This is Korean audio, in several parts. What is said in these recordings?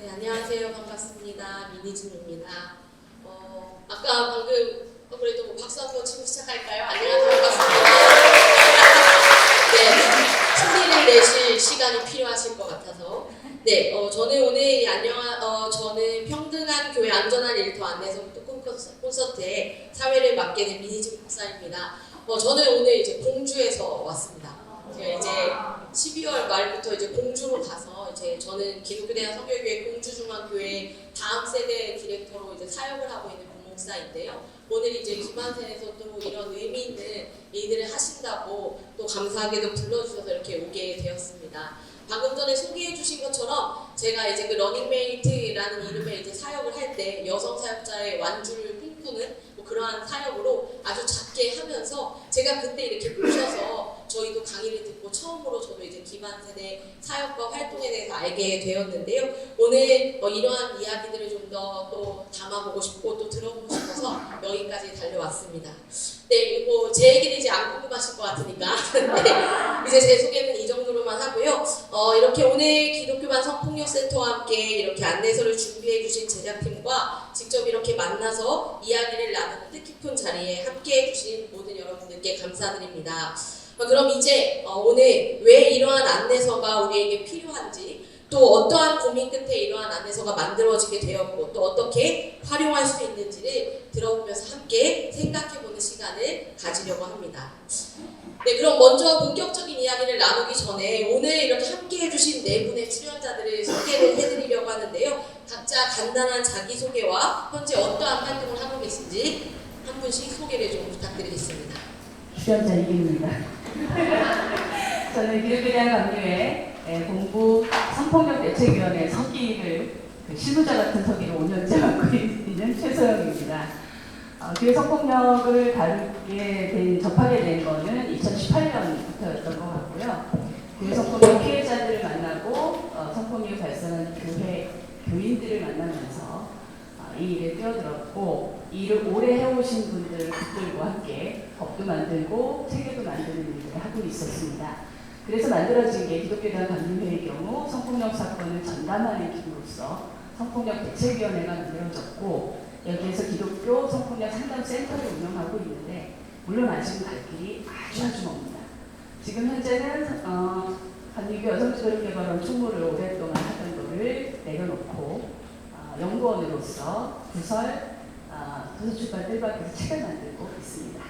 네, 안녕하세요. 반갑습니다. 민희진입니다. 아까 방금 그래도 박수 한번 치고 시작할까요? 안녕하세요. 반갑습니다. 네, 승리를 내실 시간이 필요하실 것 같아서. 네, 저는 오늘 저는 평등한 교회 안전한 일터 안내서부터 콘서트에 사회를 맡게 된 민희진 목사입니다. 저는 오늘 이제 공주에서 왔습니다. 제가 이제 12월 말부터 이제 공주로 가서 이제 저는 기독교대학 성결교회 공주중앙교회 다음 세대 디렉터로 이제 사역을 하고 있는 목사인데요. 오늘 이제 김한센에서 또 이런 의미 있는 일들을 하신다고 또 감사하게도 불러주셔서 이렇게 오게 되었습니다. 방금 전에 소개해 주신 것처럼 제가 이제 그 러닝메이트라는 이름의 이제 사역을 할 때 여성 사역자의 완주를 꿈꾸는 그러한 사역으로 아주 작게 하면서 제가 그때 이렇게 모셔서 저희도 강의를 듣고 처음으로 저도 이제 기반 세대 사역과 활동에 대해서 알게 되었는데요. 오늘 이러한 이야기들을 좀 더 또 담아보고 싶고 또 들어보고 싶어서 여기까지 달려왔습니다. 네, 제 얘기는 이제 안 궁금하실 것 같으니까 네, 이제 제 소개는 이 정도로만 하고요. 이렇게 오늘 기독교반 성폭력센터와 함께 이렇게 안내서를 준비해 주신 제작팀과 직접 이렇게 만나서 이야기를 나누는 뜻깊은 자리에 함께 해주신 모든 여러분들께 감사드립니다. 그럼 이제 오늘 왜 이러한 안내서가 우리에게 필요한지, 또 어떠한 고민 끝에 이러한 안내서가 만들어지게 되었고 또 어떻게 활용할 수 있는지를 들어보면서 함께 생각해보는 시간을 가지려고 합니다. 네, 그럼 먼저 본격적인 이야기를 나누기 전에 오늘 이렇게 함께 해주신 네 분의 출연자들을 소개를 해드리려고 하는데요. 각자 간단한 자기소개와 현재 어떠한 활동을 하고 계신지 한 분씩 소개를 좀 부탁드리겠습니다. 출연자 이기입니다. 저는 기독교대학 강의회 공부 성폭력 대책위원회 서기를 실무자 같은 서기를 5년째 맡고 있는 최소영입니다. 교회 성폭력을 접하게 된 거는 2018년부터였던 것 같고요. 교회 성폭력 피해자들을 만나고 성폭력이 발생한 교인들을 만나면서 이 일에 뛰어들었고 이 일을 오래 해오신 분들과 함께 법도 만들고 체계도 만드는 일을 하고 있었습니다. 그래서 만들어진 게 기독교대학 강림회의 경우 성폭력 사건을 전담하는 기구로서 성폭력 대책위원회가 만들어졌고 여기에서 기독교 성폭력 상담센터를 운영하고 있는데 물론 아직은 갈 길이 아주 멉니다. 지금 현재는 한미교 여성지도력개발원 총무를 오랫동안 하던 거를 내려놓고 연구원으로서 도서출판 뜰박에서 책을 만들고 있습니다.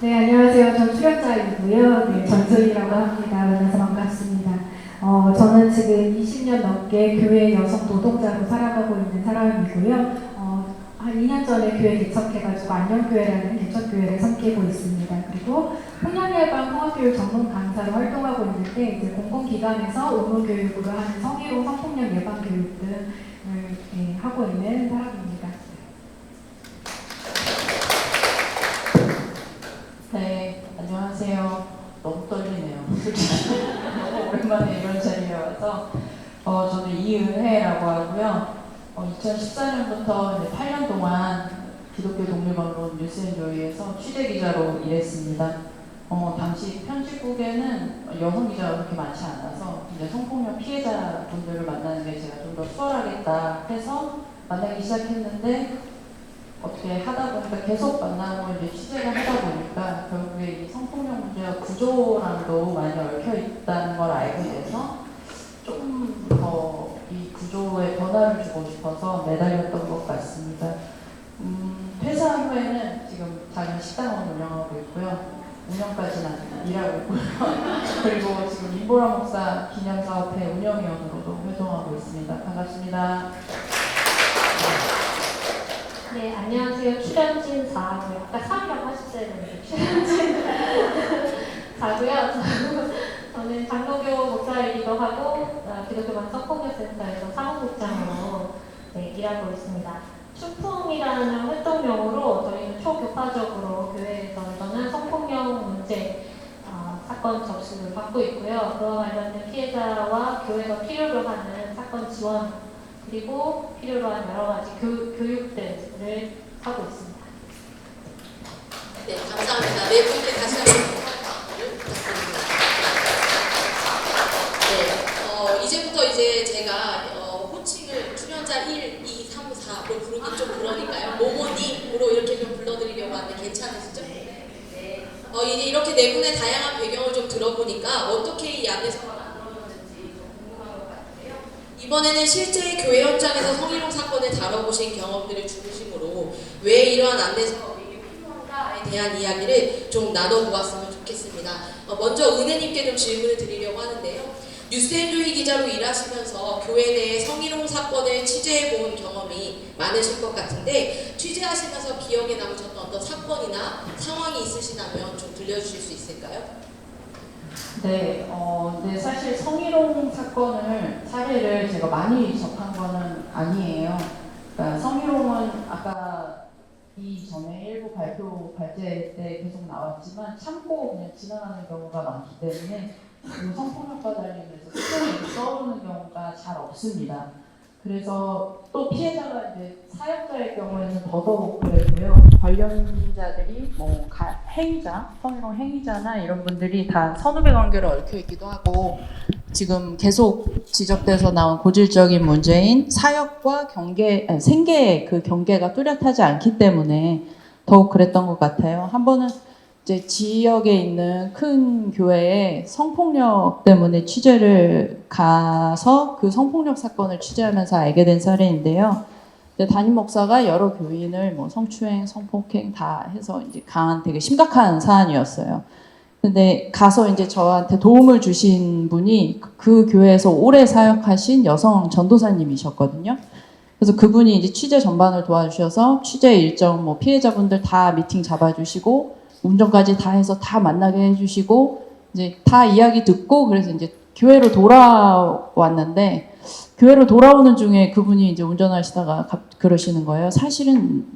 네, 안녕하세요. 전 출연자이고요. 네, 전소희라고 합니다. 만나서 반갑습니다. 저는 지금 20년 넘게 교회 여성 노동자로 살아가고 있는 사람이고요. 한 2년 전에 교회 개척해가지고 안녕교회라는 개척교회를 섬기고 있습니다. 그리고 폭력예방 통합교육 전문 강사로 활동하고 있는데 이제 공공기관에서 의무교육으로 하는 성희롱 성폭력 예방 교육 등을 하고 있는 사람입니다. 네, 안녕하세요. 너무 떨리네요. 너무 오랜만에 이런 자리에 와서 저는 이은혜라고 하고요. 2014년부터 이제 8년 동안 기독교 독립언론 뉴스앤조이에서 취재기자로 일했습니다. 당시 편집국에는 여성 기자가 그렇게 많지 않아서 이제 성폭력 피해자분들을 만나는 게 제가 좀 더 수월하겠다 해서 만나기 시작했는데 어떻게 하다 보니까 계속 만나고 이제 취재를 하다 보니까 결국에 이 성폭력 문제가 구조랑도 많이 얽혀 있다는 걸 알게 돼서 좀 더 이 구조에 변화를 주고 싶어서 매달렸던 것 같습니다. 퇴사 후에는 지금 작은 식당을 운영하고 있고요. 운영까지는 일하고 있고요. 그리고 지금 임보라 목사 기념사업회 운영위원으로도 활동하고 있습니다. 반갑습니다. 네, 안녕하세요. 출연진 4고요. 아까 3이라고 하셨어야 되는데 출연진 4고요. 저는 장로교 목사이기도 하고 기독교반 성폭력센터에서 사무국장으로 일하고 있습니다. 춘풍이라는 활동명으로 저희는 초교파적으로 교회에서는 성폭력 문제 사건 접수를 받고 있고요. 그와 관련된 피해자와 교회가 필요로 하는 사건 지원 그리고 필요로 한 여러 가지 교육들을 하고 있습니다. 네, 감사합니다. 네 분께 다시 한번 부탁드립니다. 이제 제가 호칭을 출연자 1, 2, 3, 4로 부르기 좀 그러니까요. 모모님으로 이렇게 좀 불러드리려고 하는데 괜찮으시죠? 네. 이제 이렇게 네 분의 다양한 배경을 좀 들어보니까 어떻게 이 안내서가 만들어졌는지 좀 궁금한 것 같은데요. 이번에는 실제 교회 현장에서 성희롱 사건을 다뤄보신 경험들을 중심으로 왜 이러한 안내서가 우리에게 필요한가에 대한 이야기를 좀 나눠보았으면 좋겠습니다. 먼저 은혜님께 좀 질문을 드리려고 하는데요. 뉴스앤조이 기자로 일하시면서 교회 내의 성희롱 사건을 취재해본 경험이 많으실 것 같은데 취재하시면서 기억에 남으셨던 어떤 사건이나 상황이 있으시다면 좀 들려주실 수 있을까요? 네, 네, 사실 성희롱 사례를 제가 많이 접한 거는 아니에요. 그러니까 성희롱은 아까 이전에 일부 발제 때 계속 나왔지만 참고 그냥 지나가는 경우가 많기 때문에 성폭력과 관련해서 수정이 떠오르는 경우가 잘 없습니다. 그래서 또 피해자가 이제 사역자의 경우에는 더더욱 그랬고요. 관련자들이 뭐 행위자, 성희롱 행위자나 이런 분들이 다 선후배 관계로 얽혀 있기도 하고 지금 계속 지적돼서 나온 고질적인 문제인 사역과 생계의 그 경계가 뚜렷하지 않기 때문에 더욱 그랬던 것 같아요. 한 번은 이제 지역에 있는 큰 교회에 성폭력 때문에 취재를 가서 그 성폭력 사건을 취재하면서 알게 된 사례인데요. 담임 목사가 여러 교인을 뭐 성추행, 성폭행 다 해서 이제 강한 되게 심각한 사안이었어요. 근데 가서 이제 저한테 도움을 주신 분이 그 교회에서 오래 사역하신 여성 전도사님이셨거든요. 그래서 그분이 이제 취재 전반을 도와주셔서 취재 일정, 뭐 피해자분들 다 미팅 잡아주시고 운전까지 다 해서 다 만나게 해주시고 이제 다 이야기 듣고 그래서 이제 교회로 돌아왔는데 교회로 돌아오는 중에 그분이 이제 운전하시다가 그러시는 거예요. 사실은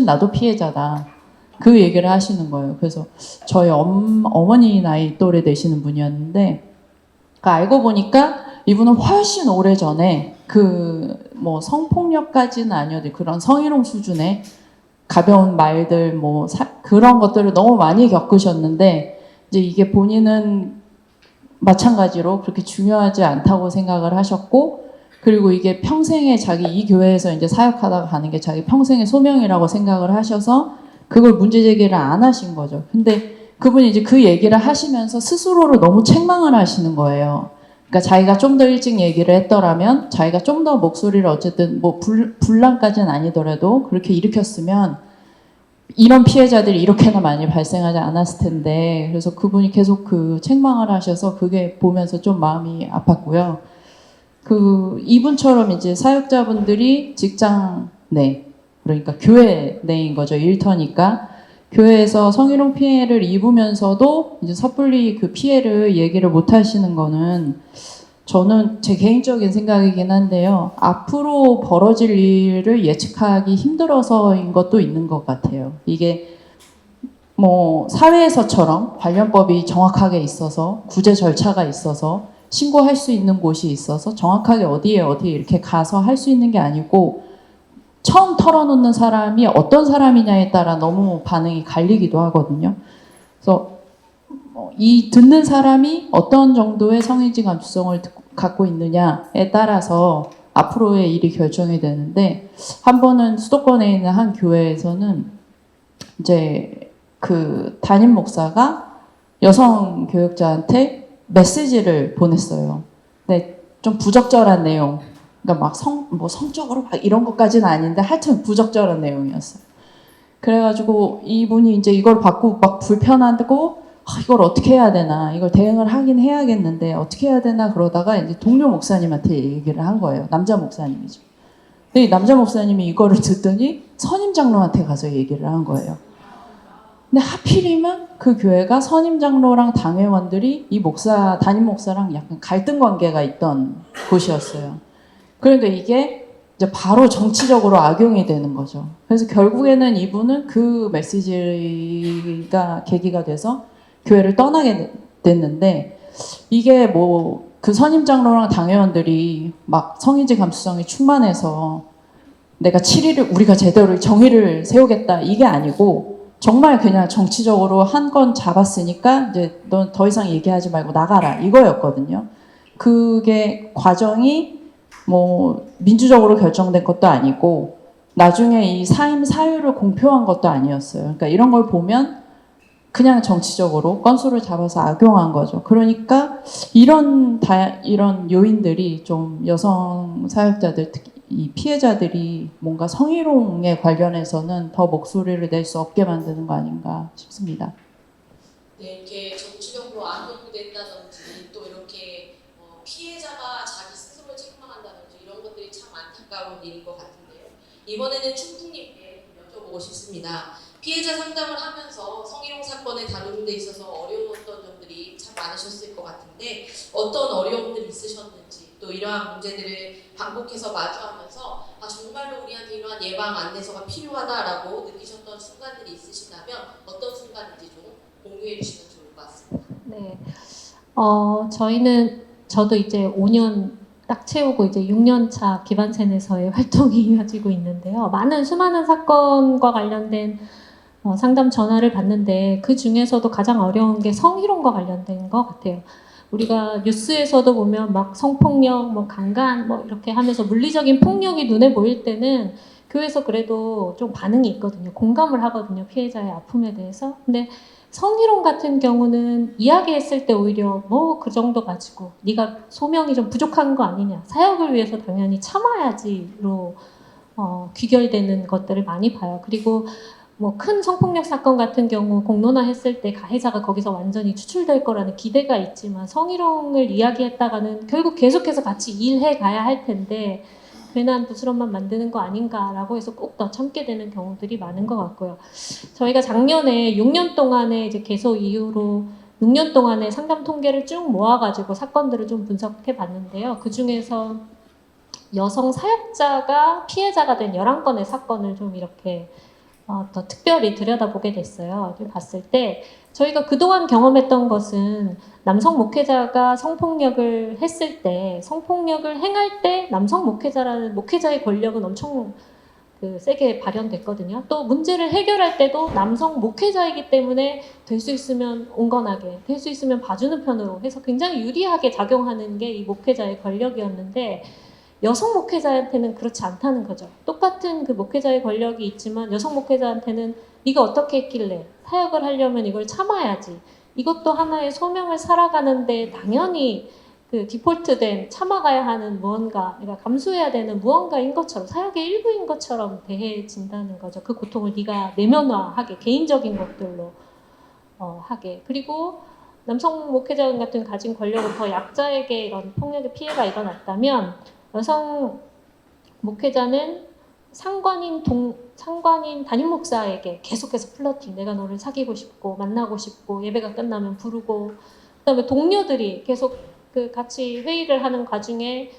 나도 피해자다. 그 얘기를 하시는 거예요. 그래서 저희 어머니 나이 또래 되시는 분이었는데 알고 보니까 이분은 훨씬 오래 전에 뭐 성폭력까지는 아니어도 그런 성희롱 수준의 가벼운 말들 그런 것들을 너무 많이 겪으셨는데 이제 이게 본인은 마찬가지로 그렇게 중요하지 않다고 생각을 하셨고 그리고 이게 평생에 자기 이 교회에서 이제 사역하다가 가는 게 자기 평생의 소명이라고 생각을 하셔서 그걸 문제 제기를 안 하신 거죠. 근데 그분이 이제 그 얘기를 하시면서 스스로를 너무 책망을 하시는 거예요. 그러니까 자기가 좀 더 일찍 얘기를 했더라면 자기가 좀 더 목소리를 어쨌든 뭐 분란까지는 아니더라도 그렇게 일으켰으면 이런 피해자들이 이렇게나 많이 발생하지 않았을 텐데 그래서 그분이 계속 그 책망을 하셔서 그게 보면서 좀 마음이 아팠고요. 이분처럼 이제 사역자분들이 직장 내 그러니까 교회 내인 거죠. 일터니까 교회에서 성희롱 피해를 입으면서도 이제 섣불리 그 피해를 얘기를 못 하시는 거는 저는 제 개인적인 생각이긴 한데요. 앞으로 벌어질 일을 예측하기 힘들어서인 것도 있는 것 같아요. 이게 뭐 사회에서처럼 관련법이 정확하게 있어서 구제 절차가 있어서 신고할 수 있는 곳이 있어서 정확하게 어디에 이렇게 가서 할 수 있는 게 아니고 처음 털어놓는 사람이 어떤 사람이냐에 따라 너무 반응이 갈리기도 하거든요. 그래서 이 듣는 사람이 어떤 정도의 성인지 감수성을 갖고 있느냐에 따라서 앞으로의 일이 결정이 되는데 한 번은 수도권에 있는 한 교회에서는 이제 그 담임 목사가 여성 교역자한테 메시지를 보냈어요. 근데 좀 부적절한 내용. 그러니까 막 성적으로 막 이런 것까지는 아닌데 하여튼 부적절한 내용이었어요. 그래가지고 이분이 이제 이걸 받고 막 불편하고 이걸 어떻게 해야 되나 이걸 대응을 하긴 해야겠는데 어떻게 해야 되나 그러다가 이제 동료 목사님한테 얘기를 한 거예요. 남자 목사님이죠. 근데 이 남자 목사님이 이거를 듣더니 선임 장로한테 가서 얘기를 한 거예요. 근데 하필이면 그 교회가 선임 장로랑 당회원들이 이 담임 목사랑 약간 갈등 관계가 있던 곳이었어요. 그러니까 이게 이제 바로 정치적으로 악용이 되는 거죠. 그래서 결국에는 이분은 그 메시지가 계기가 돼서 교회를 떠나게 됐는데 이게 뭐 그 선임 장로랑 당회원들이 막 성인지 감수성이 충만해서 내가 우리가 제대로 정의를 세우겠다 이게 아니고 정말 그냥 정치적으로 한 건 잡았으니까 이제 넌 더 이상 얘기하지 말고 나가라 이거였거든요. 그게 과정이 뭐 민주적으로 결정된 것도 아니고 나중에 이 사임 사유를 공표한 것도 아니었어요. 그러니까 이런 걸 보면 그냥 정치적으로 건수를 잡아서 악용한 거죠. 그러니까 이런 요인들이 좀 여성 사역자들, 특히 이 피해자들이 뭔가 성희롱에 관련해서는 더 목소리를 낼 수 없게 만드는 거 아닌가 싶습니다. 네, 이렇게 정치적으로 악용된다든지 또 이렇게 피해자가 자기 스스로 책망한다든지 이런 것들이 참 안타까운 일인 것 같은데요. 이번에는 충풍님께 여쭤보고 싶습니다. 피해자 상담을 하면서 성희롱 사건을 다루는 데 있어서 어려웠던 점들이 참 많으셨을 것 같은데 어떤 어려움들이 있으셨는지 또 이러한 문제들을 반복해서 마주하면서 정말로 우리한테 이러한 예방 안내서가 필요하다라고 느끼셨던 순간들이 있으시다면 어떤 순간인지 좀 공유해 주시면 좋을 것 같습니다. 네. 저도 이제 5년 딱 채우고 이제 6년차 기반센에서의 활동이 이어지고 있는데요. 수많은 사건과 관련된 상담 전화를 받는데 그 중에서도 가장 어려운 게 성희롱과 관련된 것 같아요. 우리가 뉴스에서도 보면 막 성폭력, 뭐 강간, 뭐 이렇게 하면서 물리적인 폭력이 눈에 보일 때는 교회에서 그래도 좀 반응이 있거든요. 공감을 하거든요. 피해자의 아픔에 대해서. 근데 성희롱 같은 경우는 이야기했을 때 오히려 뭐 그 정도 가지고 네가 소명이 좀 부족한 거 아니냐. 사역을 위해서 당연히 참아야지로 귀결되는 것들을 많이 봐요. 그리고 뭐 큰 성폭력 사건 같은 경우 공론화했을 때 가해자가 거기서 완전히 추출될 거라는 기대가 있지만 성희롱을 이야기했다가는 결국 계속해서 같이 일해 가야 할 텐데 괜한 부스럼만 만드는 거 아닌가라고 해서 꼭 더 참게 되는 경우들이 많은 것 같고요. 저희가 작년에 6년 동안의 이제 개소 이후로 6년 동안의 상담 통계를 쭉 모아가지고 사건들을 좀 분석해 봤는데요. 그 중에서 여성 사역자가 피해자가 된 11건의 사건을 좀 이렇게 더 특별히 들여다보게 됐어요. 봤을 때 저희가 그동안 경험했던 것은 남성 목회자가 성폭력을 했을 때 성폭력을 행할 때 남성 목회자라는 목회자의 권력은 엄청 세게 발현됐거든요. 또 문제를 해결할 때도 남성 목회자이기 때문에 될 수 있으면 온건하게, 될 수 있으면 봐주는 편으로 해서 굉장히 유리하게 작용하는 게 이 목회자의 권력이었는데 여성 목회자한테는 그렇지 않다는 거죠. 똑같은 그 목회자의 권력이 있지만 여성 목회자한테는 네가 어떻게 했길래 사역을 하려면 이걸 참아야지. 이것도 하나의 소명을 살아가는데 당연히 그 디폴트된 참아가야 하는 무언가, 그러니까 감수해야 되는 무언가인 것처럼 사역의 일부인 것처럼 대해진다는 거죠. 그 고통을 네가 내면화하게 개인적인 것들로 하게. 그리고 남성 목회자 같은 가진 권력은 더 약자에게 이런 폭력의 피해가 일어났다면 여성 목회자는 상관인 담임 목사에게 계속해서 플러팅, 내가 너를 사귀고 싶고 만나고 싶고 예배가 끝나면 부르고 그다음에 동료들이 계속 같이 회의를 하는 과정에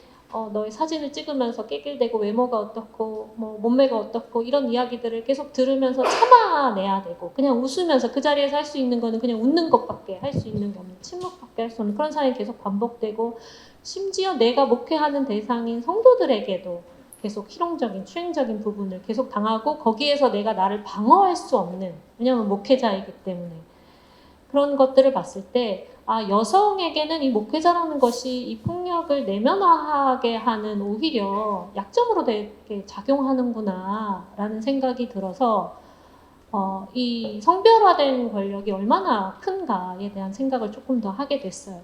너의 사진을 찍으면서 깨길대고 외모가 어떻고 뭐 몸매가 어떻고 이런 이야기들을 계속 들으면서 참아내야 되고 그냥 웃으면서 그 자리에서 할 수 있는 거는 그냥 웃는 것밖에 할 수 있는 게 없는 침묵밖에 할 수 없는 그런 상황이 계속 반복되고 심지어 내가 목회하는 대상인 성도들에게도 계속 희롱적인 추행적인 부분을 계속 당하고 거기에서 내가 나를 방어할 수 없는 왜냐하면 목회자이기 때문에 그런 것들을 봤을 때 여성에게는 이 목회자라는 것이 이 폭력을 내면화하게 하는 오히려 약점으로 되게 작용하는구나 라는 생각이 들어서 이 성별화된 권력이 얼마나 큰가에 대한 생각을 조금 더 하게 됐어요.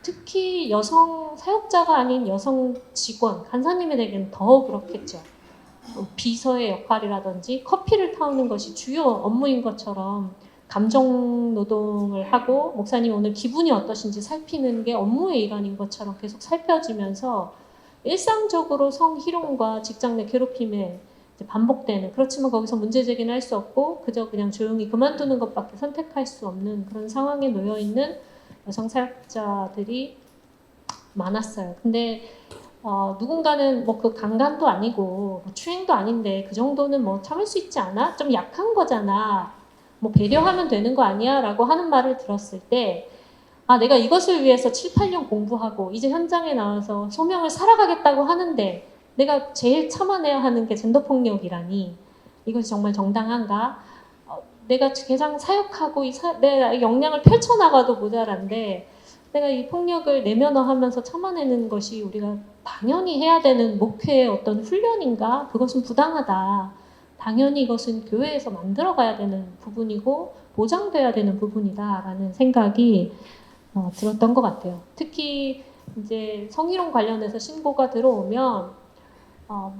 특히 여성 사역자가 아닌 여성 직원, 간사님에게는 더 그렇겠죠. 비서의 역할이라든지 커피를 타오는 것이 주요 업무인 것처럼 감정 노동을 하고 목사님 오늘 기분이 어떠신지 살피는 게 업무의 일환인 것처럼 계속 살펴지면서 일상적으로 성희롱과 직장 내 괴롭힘에 반복되는 그렇지만 거기서 문제 제기는 할 수 없고 그저 그냥 조용히 그만두는 것밖에 선택할 수 없는 그런 상황에 놓여 있는 여성 사역자들이 많았어요. 근데 누군가는 뭐 그 강간도 아니고 뭐 추행도 아닌데 그 정도는 뭐 참을 수 있지 않아? 좀 약한 거잖아. 뭐 배려하면 되는 거 아니야? 라고 하는 말을 들었을 때 내가 이것을 위해서 7, 8년 공부하고 이제 현장에 나와서 소명을 살아가겠다고 하는데 내가 제일 참아내야 하는 게 젠더폭력이라니 이것이 정말 정당한가? 내가 개장 사역하고 내 역량을 펼쳐나가도 모자란데 내가 이 폭력을 내면화하면서 참아내는 것이 우리가 당연히 해야 되는 목회의 어떤 훈련인가? 그것은 부당하다. 당연히 이것은 교회에서 만들어가야 되는 부분이고 보장돼야 되는 부분이다라는 생각이 들었던 것 같아요. 특히 이제 성희롱 관련해서 신고가 들어오면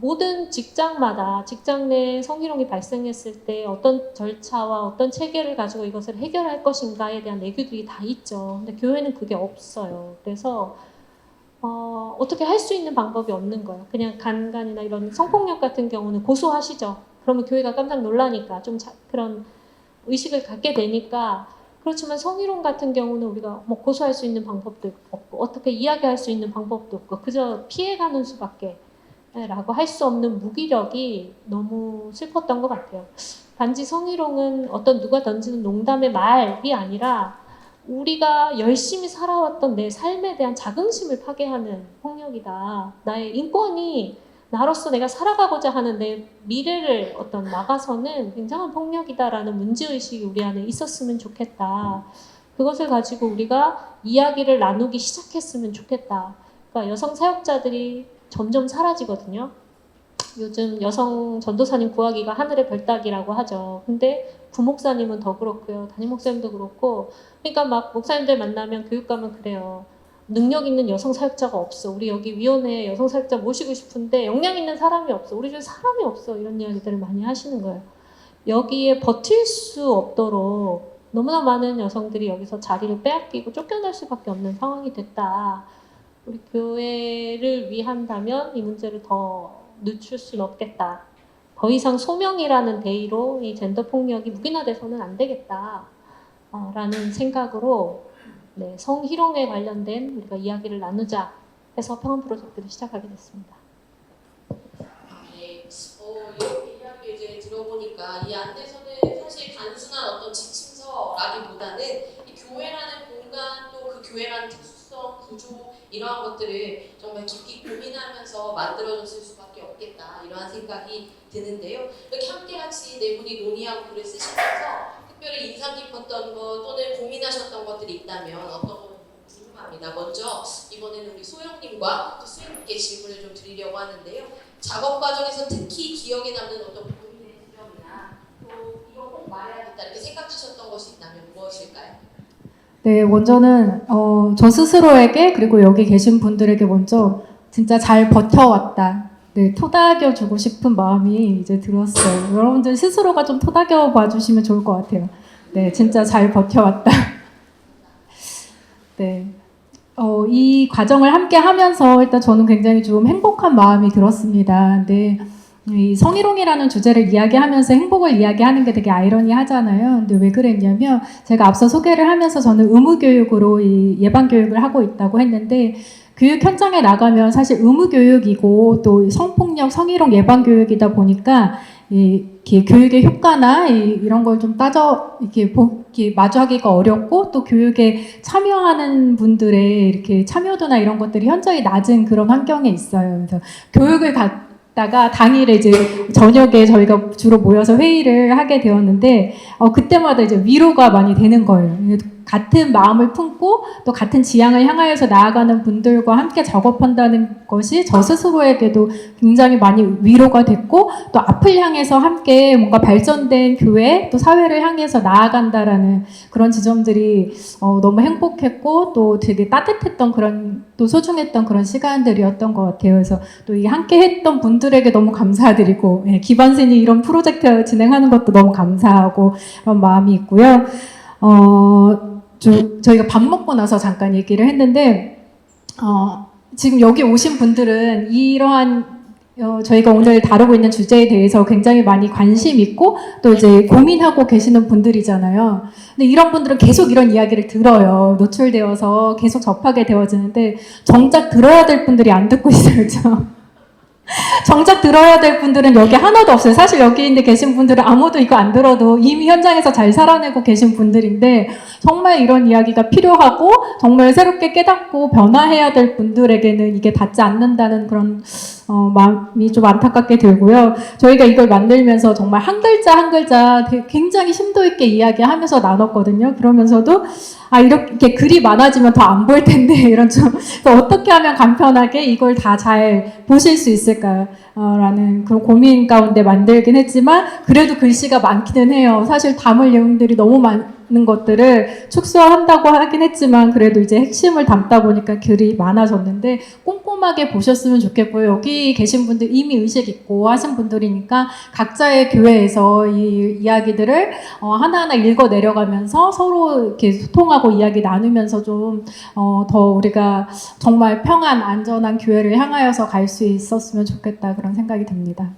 모든 직장마다 직장 내 성희롱이 발생했을 때 어떤 절차와 어떤 체계를 가지고 이것을 해결할 것인가에 대한 내규들이 다 있죠. 근데 교회는 그게 없어요. 그래서 어떻게 할 수 있는 방법이 없는 거예요. 그냥 간간이나 이런 성폭력 같은 경우는 고소하시죠. 그러면 교회가 깜짝 놀라니까 좀 그런 의식을 갖게 되니까. 그렇지만 성희롱 같은 경우는 우리가 뭐 고소할 수 있는 방법도 없고 어떻게 이야기할 수 있는 방법도 없고 그저 피해가는 수밖에 라고 할 수 없는 무기력이 너무 슬펐던 것 같아요. 단지 성희롱은 어떤 누가 던지는 농담의 말이 아니라 우리가 열심히 살아왔던 내 삶에 대한 자긍심을 파괴하는 폭력이다. 나의 인권이 나로서 내가 살아가고자 하는 내 미래를 어떤 막아서는 굉장한 폭력이다라는 문제의식이 우리 안에 있었으면 좋겠다. 그것을 가지고 우리가 이야기를 나누기 시작했으면 좋겠다. 그러니까 여성 사역자들이 점점 사라지거든요. 요즘 여성 전도사님 구하기가 하늘의 별따기라고 하죠. 근데 부목사님은 더 그렇고요. 담임 목사님도 그렇고. 그러니까 막 목사님들 만나면 교육 가면 그래요. 능력 있는 여성 사역자가 없어. 우리 여기 위원회에 여성 사역자 모시고 싶은데 역량 있는 사람이 없어. 우리 중에 사람이 없어. 이런 이야기들을 많이 하시는 거예요. 여기에 버틸 수 없도록 너무나 많은 여성들이 여기서 자리를 빼앗기고 쫓겨날 수밖에 없는 상황이 됐다. 우리 교회를 위한다면 이 문제를 더 늦출 수는 없겠다. 더 이상 소명이라는 대의로 이 젠더 폭력이 묵인화돼서는 안 되겠다. 라는 생각으로 네, 성희롱에 관련된 우리가 이야기를 나누자 해서 평화 프로젝트를 시작하게 됐습니다. 네, 이렇게 이야기 이제 들어보니까 이 안에서는 사실 단순한 어떤 지침서라기보다는 이 교회라는 공간 또 그 교회라는 특수성, 구조 이러한 것들을 정말 깊이 고민하면서 만들어졌을 수밖에 없겠다 이러한 생각이 드는데요. 이렇게 함께 같이 네 분이 논의하고 글을 쓰시면서 특별히 인상 깊었던 것 또는 고민하셨던 것들이 있다면 어떤 거 궁금합니다. 먼저 이번에는 우리 소영님과 또 수영님께 질문을 좀 드리려고 하는데요. 작업 과정에서 특히 기억에 남는 어떤 고민의 지점이나 또 이거 꼭 말해야겠다 이렇게 생각하셨던 것이 있다면 무엇일까요? 네, 먼저는 저 스스로에게 그리고 여기 계신 분들에게 먼저 진짜 잘 버텨왔다. 네, 토닥여주고 싶은 마음이 이제 들었어요. 여러분들 스스로가 좀 토닥여 봐주시면 좋을 것 같아요. 네, 진짜 잘 버텨왔다. 네, 이 과정을 함께 하면서 일단 저는 굉장히 좀 행복한 마음이 들었습니다. 근데 이 성희롱이라는 주제를 이야기하면서 행복을 이야기하는 게 되게 아이러니하잖아요. 근데 왜 그랬냐면 제가 앞서 소개를 하면서 저는 의무교육으로 이 예방교육을 하고 있다고 했는데 교육 현장에 나가면 사실 의무교육이고 또 성폭력, 성희롱 예방교육이다 보니까 이렇게 교육의 효과나 이런 걸 좀 이렇게 마주하기가 어렵고 또 교육에 참여하는 분들의 이렇게 참여도나 이런 것들이 현저히 낮은 그런 환경에 있어요. 그래서 교육을 다가 당일에 이제 저녁에 저희가 주로 모여서 회의를 하게 되었는데 그때마다 이제 위로가 많이 되는 거예요. 같은 마음을 품고 또 같은 지향을 향하여서 나아가는 분들과 함께 작업한다는 것이 저 스스로에게도 굉장히 많이 위로가 됐고 또 앞을 향해서 함께 뭔가 발전된 교회 또 사회를 향해서 나아간다라는 그런 지점들이 너무 행복했고 또 되게 따뜻했던 그런 또 소중했던 그런 시간들이었던 것 같아요. 그래서 또 이 함께 했던 분들에게 너무 감사드리고 기반생이 이런 프로젝트 진행하는 것도 너무 감사하고 그런 마음이 있고요. 저희가 밥 먹고 나서 잠깐 얘기를 했는데 지금 여기 오신 분들은 이러한 저희가 오늘 다루고 있는 주제에 대해서 굉장히 많이 관심 있고 또 이제 고민하고 계시는 분들이잖아요. 근데 이런 분들은 계속 이런 이야기를 들어요. 노출되어서 계속 접하게 되어지는데 정작 들어야 될 분들이 안 듣고 있어요. 그렇죠? 정작 들어야 될 분들은 여기 하나도 없어요. 사실 여기 있는 계신 분들은 아무도 이거 안 들어도 이미 현장에서 잘 살아내고 계신 분들인데 정말 이런 이야기가 필요하고 정말 새롭게 깨닫고 변화해야 될 분들에게는 이게 닿지 않는다는 그런 마음이 좀 안타깝게 들고요. 저희가 이걸 만들면서 정말 한 글자 한 글자 굉장히 심도 있게 이야기하면서 나눴거든요. 그러면서도 아, 이렇게 글이 많아지면 더 안 보일 텐데, 이런 좀, 그래서 어떻게 하면 간편하게 이걸 다 잘 보실 수 있을까요? 라는 그런 고민 가운데 만들긴 했지만, 그래도 글씨가 많기는 해요. 사실 담을 내용들이 너무 많은 것들을 축소한다고 하긴 했지만, 그래도 이제 핵심을 담다 보니까 글이 많아졌는데, 꼼꼼하게 보셨으면 좋겠고요. 여기 계신 분들 이미 의식 있고 하신 분들이니까, 각자의 교회에서 이 이야기들을 하나하나 읽어 내려가면서 서로 이렇게 소통하고 이야기 나누면서 좀 더 우리가 정말 평안 안전한 교회를 향하여서 갈 수 있었으면 좋겠다 그런 생각이 듭니다.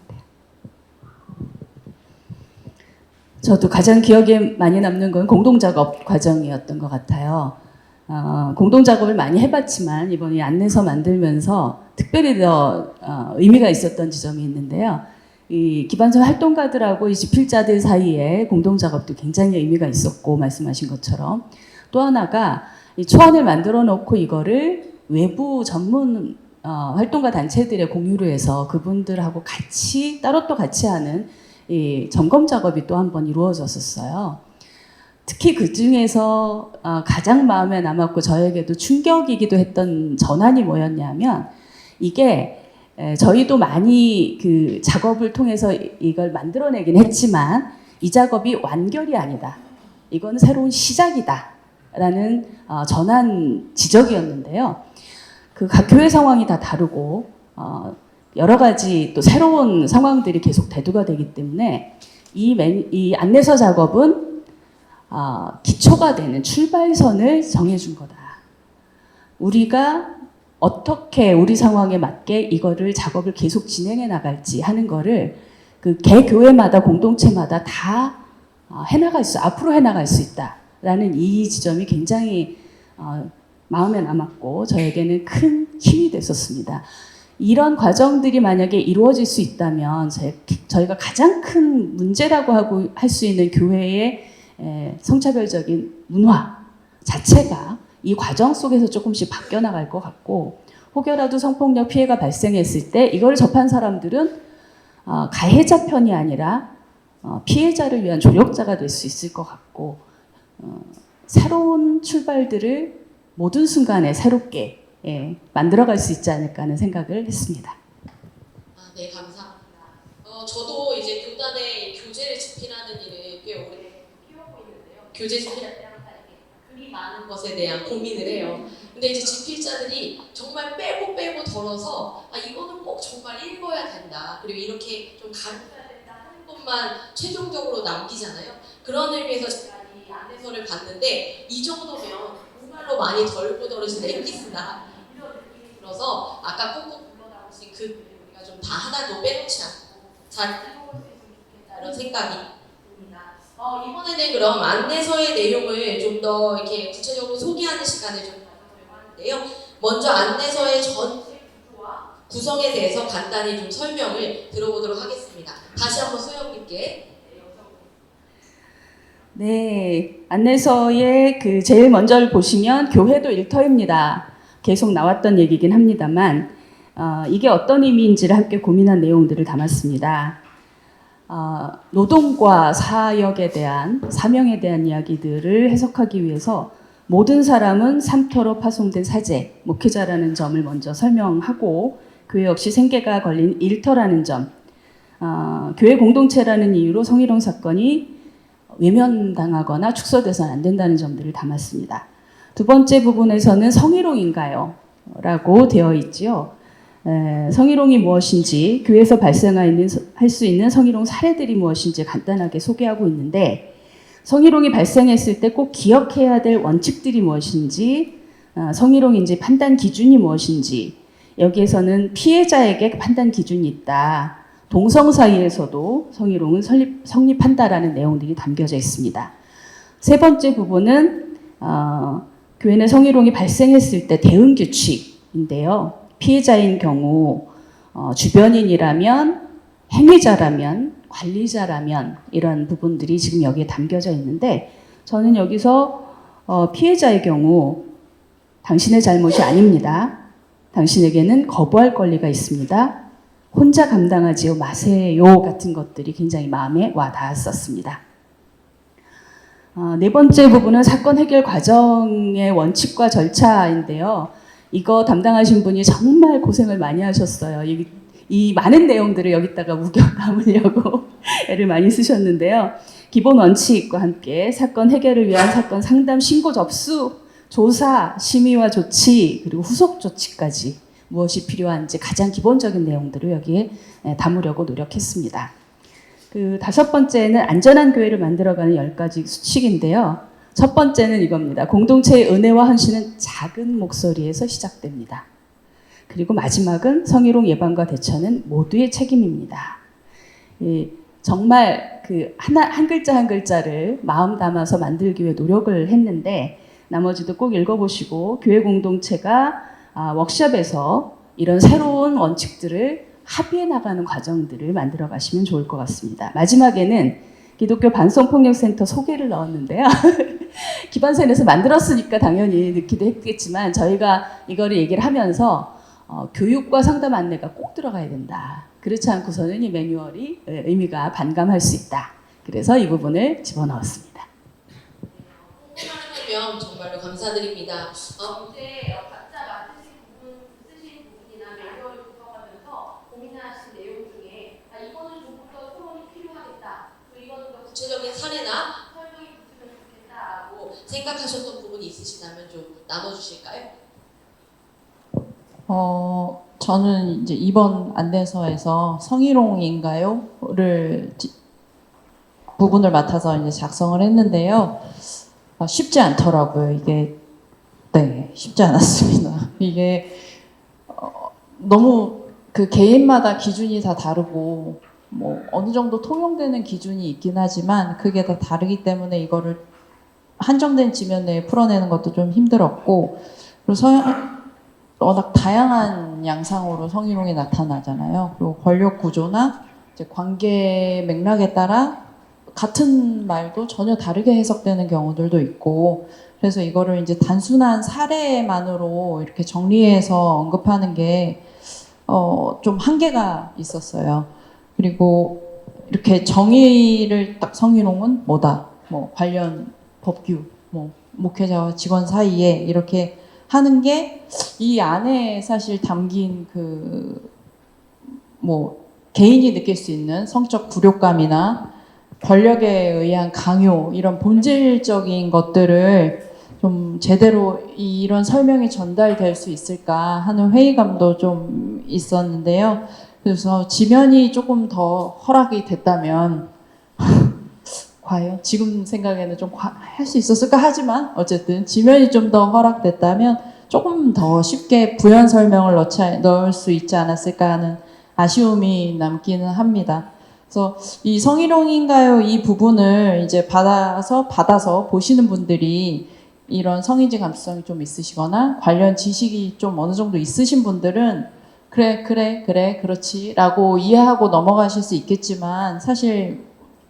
저도 가장 기억에 많이 남는 건 공동작업 과정이었던 것 같아요. 공동작업을 많이 해봤지만 이번에 안내서 만들면서 특별히 더 의미가 있었던 지점이 있는데요. 이 기반서 활동가들하고 이 집필자들 사이에 공동작업도 굉장히 의미가 있었고 말씀하신 것처럼 또 하나가 이 초안을 만들어 놓고 이거를 외부 전문 활동가 단체들의 공유로 해서 그분들하고 같이 따로 또 같이 하는 이 점검 작업이 또 한 번 이루어졌었어요. 특히 그 중에서 가장 마음에 남았고 저에게도 충격이기도 했던 전환이 뭐였냐면 이게 저희도 많이 그 작업을 통해서 이걸 만들어내긴 했지만 이 작업이 완결이 아니다. 이건 새로운 시작이다. 라는 전환 지적이었는데요. 그 각 교회 상황이 다 다르고 여러 가지 또 새로운 상황들이 계속 대두가 되기 때문에 이 안내서 작업은 기초가 되는 출발선을 정해준 거다. 우리가 어떻게 우리 상황에 맞게 이거를 작업을 계속 진행해 나갈지 하는 거를 그 개 교회마다 공동체마다 다 앞으로 해나갈 수 있다라는 이 지점이 굉장히 마음에 남았고 저에게는 큰 힘이 됐었습니다. 이런 과정들이 만약에 이루어질 수 있다면 저희가 가장 큰 문제라고 할 수 있는 교회의 성차별적인 문화 자체가 이 과정 속에서 조금씩 바뀌어 나갈 것 같고 혹여라도 성폭력 피해가 발생했을 때 이걸 접한 사람들은 가해자 편이 아니라 피해자를 위한 조력자가 될 수 있을 것 같고 새로운 출발들을 모든 순간에 새롭게 만들어갈 수 있지 않을까 하는 생각을 했습니다. 네, 감사합니다. 저도 이제 교단의 교재를 집필하는 일을 꽤 오래 해오고 있는데요. 교재 집필할 때마다 글이 많은 것에 대한 고민을 해요. 근데 이제 집필자들이 정말 빼고 덜어서 이거는 꼭 정말 읽어야 된다. 그리고 이렇게 좀 가르쳐야 된다 하는 것만 최종적으로 남기잖아요. 그런 의미에서 제가 이 안내서를 봤는데 이 정도면 정말로 많이 덜 보더라도 엑기스다 이런 느낌이 들어서 아까 꾹꾹 불러나오신 그 우리가 좀 다 하나도 빼놓지 않고 잘 읽어볼 수 있으면 좋겠다 이런 생각이 듭니다. 이번에는 그럼 안내서의 내용을 좀 더 이렇게 구체적으로 소개하는 시간을 좀 가져보려고 하는데요. 먼저 안내서의 전체 구조와 구성에 대해서 간단히 좀 설명을 들어보도록 하겠습니다. 다시 한번 소영님께. 네, 안내서의 그 제일 먼저를 보시면 교회도 일터입니다. 계속 나왔던 얘기긴 합니다만 이게 어떤 의미인지를 함께 고민한 내용들을 담았습니다. 노동과 사역에 대한 사명에 대한 이야기들을 해석하기 위해서 모든 사람은 삼터로 파송된 사제, 목회자라는 점을 먼저 설명하고 교회 역시 생계가 걸린 일터라는 점, 교회 공동체라는 이유로 성희롱 사건이 외면당하거나 축소돼서는 안 된다는 점들을 담았습니다. 두 번째 부분에서는 성희롱인가요? 라고 되어 있지요. 성희롱이 무엇인지, 교회에서 발생할 수 있는 성희롱 사례들이 무엇인지 간단하게 소개하고 있는데 성희롱이 발생했을 때 꼭 기억해야 될 원칙들이 무엇인지, 성희롱인지 판단 기준이 무엇인지, 여기에서는 피해자에게 판단 기준이 있다. 동성 사이에서도 성희롱은 성립한다라는 내용들이 담겨져 있습니다. 세 번째 부분은 교회 내 성희롱이 발생했을 때 대응 규칙인데요. 피해자인 경우 주변인이라면, 행위자라면, 관리자라면 이런 부분들이 지금 여기에 담겨져 있는데 저는 여기서 피해자의 경우 당신의 잘못이 아닙니다. 당신에게는 거부할 권리가 있습니다. 혼자 감당하지 마세요 같은 것들이 굉장히 마음에 와 닿았었습니다. 네 번째 부분은 사건 해결 과정의 원칙과 절차인데요. 이거 담당하신 분이 정말 고생을 많이 하셨어요. 이 많은 내용들을 여기다가 우겨 담으려고 애를 많이 쓰셨는데요. 기본 원칙과 함께 사건 해결을 위한 사건 상담 신고 접수, 조사, 심의와 조치, 그리고 후속 조치까지 무엇이 필요한지 가장 기본적인 내용들을 여기에 담으려고 노력했습니다. 그 5번째는 안전한 교회를 만들어가는 10가지 수칙인데요. 첫 번째는 이겁니다. 공동체의 은혜와 헌신은 작은 목소리에서 시작됩니다. 그리고 마지막은 성희롱 예방과 대처는 모두의 책임입니다. 정말 그 한 글자 한 글자를 마음 담아서 만들기 위해 노력을 했는데 나머지도 꼭 읽어보시고 교회 공동체가 워크숍에서 이런 새로운 원칙들을 합의해 나가는 과정들을 만들어 가시면 좋을 것 같습니다. 마지막에는 기독교 반성폭력센터 소개를 넣었는데요. 기반센에서 만들었으니까 당연히 넣기도 했겠지만 저희가 이거를 얘기를 하면서 교육과 상담 안내가 꼭 들어가야 된다. 그렇지 않고서는 이 매뉴얼이 의미가 반감할 수 있다. 그래서 이 부분을 집어넣었습니다. 설명 정말로 감사드립니다. 이제 각자 맡으신 부분, 쓰신 부분이나 매뉴얼을 분석하면서 고민하신 내용 중에 이거는 조금 더 토론이 필요하겠다. 또 이거는 더 구체적인 사례나 설명이 붙으면 좋겠다라고 생각하셨던 부분이 있으시다면 좀 나눠주실까요? 저는 이제 이번 안내서에서 성희롱인가요?를 부분을 맡아서 이제 작성을 했는데요. 쉽지 않더라고요. 이게 쉽지 않았습니다. 이게 너무 그 개인마다 기준이 다 다르고 뭐 어느 정도 통용되는 기준이 있긴 하지만 그게 다 다르기 때문에 이거를 한정된 지면 내에 풀어내는 것도 좀 힘들었고 그리고 워낙 다양한 양상으로 성희롱이 나타나잖아요. 그리고 권력 구조나 이제 관계 맥락에 따라 같은 말도 전혀 다르게 해석되는 경우들도 있고, 그래서 이거를 이제 단순한 사례만으로 이렇게 정리해서 언급하는 게 좀 한계가 있었어요. 그리고 이렇게 정의를 딱 성희롱은 뭐다, 뭐 관련 법규, 뭐 목회자와 직원 사이에 이렇게 하는 게 이 안에 사실 담긴 그 뭐 개인이 느낄 수 있는 성적 굴욕감이나 권력에 의한 강요 이런 본질적인 것들을 좀 제대로 이런 설명이 전달될 수 있을까 하는 회의감도 좀 있었는데요. 그래서 지면이 조금 더 허락이 됐다면 과연 지금 생각에는 좀 할 수 있었을까 하지만 어쨌든 지면이 좀 더 허락됐다면 조금 더 쉽게 부연 설명을 넣을 수 있지 않았을까 하는 아쉬움이 남기는 합니다. 그래서 이 성희롱인가요? 이 부분을 이제 받아서 보시는 분들이 이런 성인지 감수성이 좀 있으시거나 관련 지식이 좀 어느 정도 있으신 분들은 그래 그렇지 라고 이해하고 넘어가실 수 있겠지만 사실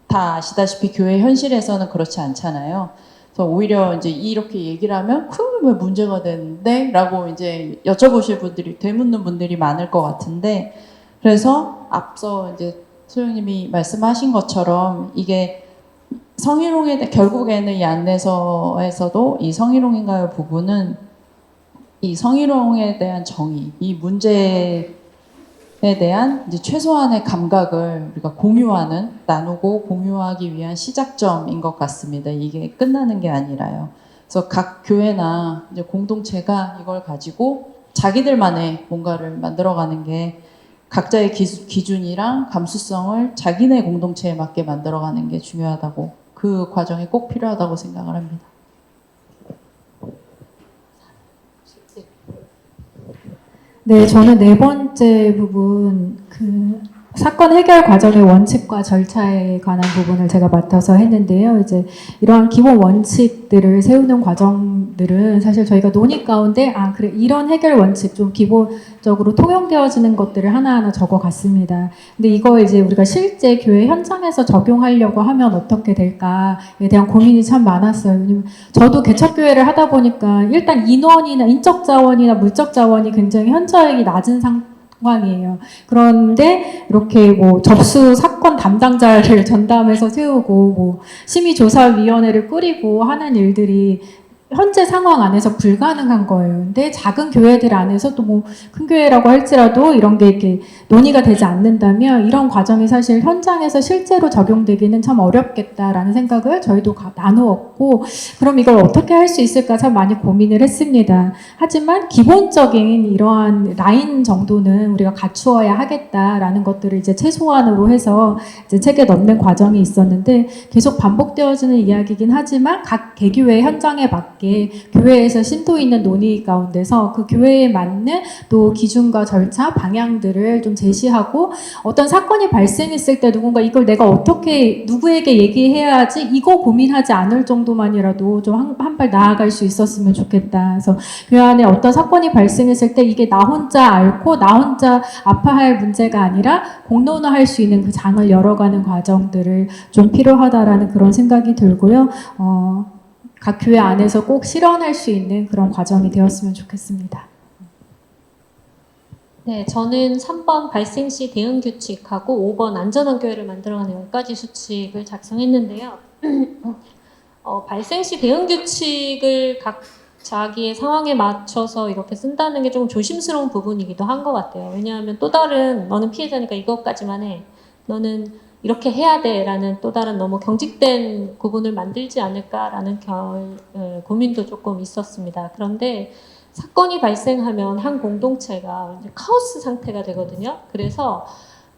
다 아시다시피 교회 현실에서는 그렇지 않잖아요. 그래서 오히려 이제 이렇게 얘기를 하면 그게 왜 문제가 되는데? 라고 이제 여쭤보실 분들이, 되묻는 분들이 많을 것 같은데, 그래서 앞서 이제 소영님이 말씀하신 것처럼 이게 결국에는 이 안내서에서도 이 성희롱인가요 부분은 이 성희롱에 대한 정의, 이 문제에 대한 이제 최소한의 감각을 우리가 나누고 공유하기 위한 시작점인 것 같습니다. 이게 끝나는 게 아니라요. 그래서 각 교회나 이제 공동체가 이걸 가지고 자기들만의 뭔가를 만들어가는 게 각자의 기준이랑 감수성을 자기네 공동체에 맞게 만들어가는 게 중요하다고, 그 과정이 꼭 필요하다고 생각을 합니다. 네, 저는 네 번째 부분, 사건 해결 과정의 원칙과 절차에 관한 부분을 제가 맡아서 했는데요. 이제 이러한 기본 원칙들을 세우는 과정들은 사실 저희가 논의 가운데, 그래, 이런 해결 원칙 좀 기본적으로 통용되어지는 것들을 하나하나 적어갔습니다. 근데 이거 이제 우리가 실제 교회 현장에서 적용하려고 하면 어떻게 될까에 대한 고민이 참 많았어요. 왜냐면 저도 개척교회를 하다 보니까 일단 인원이나 인적 자원이나 물적 자원이 굉장히 현저하게 낮은 상황이에요. 그런데 이렇게 뭐 접수 사건 담당자를 전담해서 세우고 뭐 심의조사위원회를 꾸리고 하는 일들이 현재 상황 안에서 불가능한 거예요. 근데 작은 교회들 안에서 또 뭐 큰 교회라고 할지라도 이런 게 이렇게 논의가 되지 않는다면 이런 과정이 사실 현장에서 실제로 적용되기는 참 어렵겠다라는 생각을 저희도 나누었고, 그럼 이걸 어떻게 할 수 있을까 참 많이 고민을 했습니다. 하지만 기본적인 이러한 라인 정도는 우리가 갖추어야 하겠다라는 것들을 이제 최소한으로 해서 이제 책에 넣는 과정이 있었는데, 계속 반복되어지는 이야기이긴 하지만 각 개교회 현장에 맞게 교회에서 심도 있는 논의 가운데서 그 교회에 맞는 또 기준과 절차, 방향들을 좀 제시하고, 어떤 사건이 발생했을 때 누군가 이걸 내가 어떻게 누구에게 얘기해야 하지, 이거 고민하지 않을 정도만이라도 좀 한 발 나아갈 수 있었으면 좋겠다. 그래서 교회 안에 어떤 사건이 발생했을 때 이게 나 혼자 앓고 나 혼자 아파할 문제가 아니라 공론화할 수 있는 그 장을 열어가는 과정들을 좀 필요하다라는 그런 생각이 들고요. 각 교회 안에서 꼭 실현할 수 있는 그런 과정이 되었으면 좋겠습니다. 네, 저는 3번 발생 시 대응 규칙하고 5번 안전한 교회를 만들어가는 10가지 수칙을 작성했는데요. 발생 시 대응 규칙을 각 자기의 상황에 맞춰서 이렇게 쓴다는 게 좀 조심스러운 부분이기도 한 것 같아요. 왜냐하면 또 다른, 너는 피해자니까 이것까지만 해, 너는 이렇게 해야 돼 라는 또 다른 너무 경직된 구분을 만들지 않을까라는 고민도 조금 있었습니다. 그런데 사건이 발생하면 한 공동체가 완전 카오스 상태가 되거든요. 그래서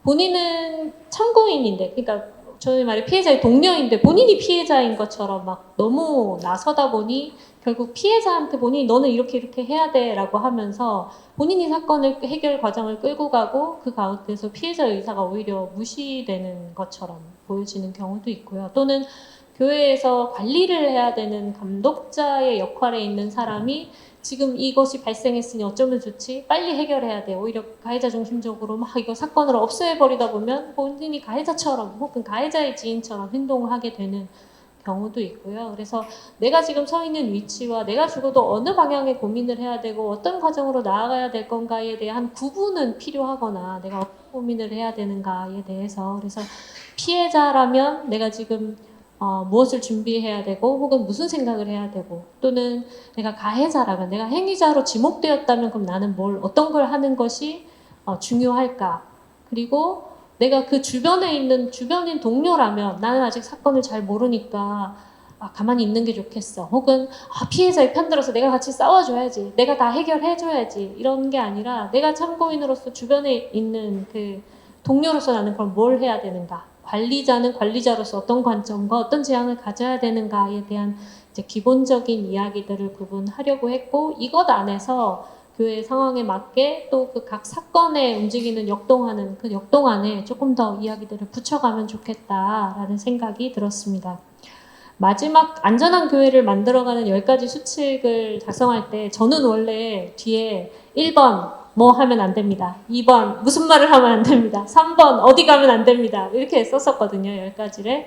본인은 참고인인데, 그러니까 저희 말에 피해자의 동료인데 본인이 피해자인 것처럼 막 너무 나서다 보니 결국 피해자한테 본인이 너는 이렇게 해야 돼 라고 하면서 본인이 사건을 해결 과정을 끌고 가고 그 가운데서 피해자의 의사가 오히려 무시되는 것처럼 보여지는 경우도 있고요. 또는 교회에서 관리를 해야 되는 감독자의 역할에 있는 사람이 지금 이것이 발생했으니 어쩌면 좋지? 빨리 해결해야 돼. 오히려 가해자 중심적으로 막 이거 사건을 없애버리다 보면 본인이 가해자처럼 혹은 가해자의 지인처럼 행동을 하게 되는 경우도 있고요. 그래서 내가 지금 서 있는 위치와 내가 죽어도 어느 방향에 고민을 해야 되고 어떤 과정으로 나아가야 될 건가에 대한 구분은 필요하거나 내가 어떤 고민을 해야 되는가에 대해서, 그래서 피해자라면 내가 지금 무엇을 준비해야 되고 혹은 무슨 생각을 해야 되고, 또는 내가 가해자라면 내가 행위자로 지목되었다면 그럼 나는 어떤 걸 하는 것이 중요할까, 그리고 내가 그 주변에 있는 주변인 동료라면 나는 아직 사건을 잘 모르니까 가만히 있는 게 좋겠어, 혹은 피해자의 편 들어서 내가 같이 싸워줘야지, 내가 다 해결해줘야지, 이런 게 아니라 내가 참고인으로서 주변에 있는 그 동료로서 나는 그럼 뭘 해야 되는가, 관리자는 관리자로서 어떤 관점과 어떤 제안을 가져야 되는가에 대한 이제 기본적인 이야기들을 구분하려고 했고, 이것 안에서 교회 상황에 맞게 또 그 각 사건에 움직이는 역동하는 그 역동 안에 조금 더 이야기들을 붙여가면 좋겠다라는 생각이 들었습니다. 마지막 안전한 교회를 만들어가는 10가지 수칙을 작성할 때 저는 원래 뒤에 1번 뭐 하면 안 됩니다, 2번 무슨 말을 하면 안 됩니다, 3번 어디 가면 안 됩니다, 이렇게 썼었거든요. 10가지를.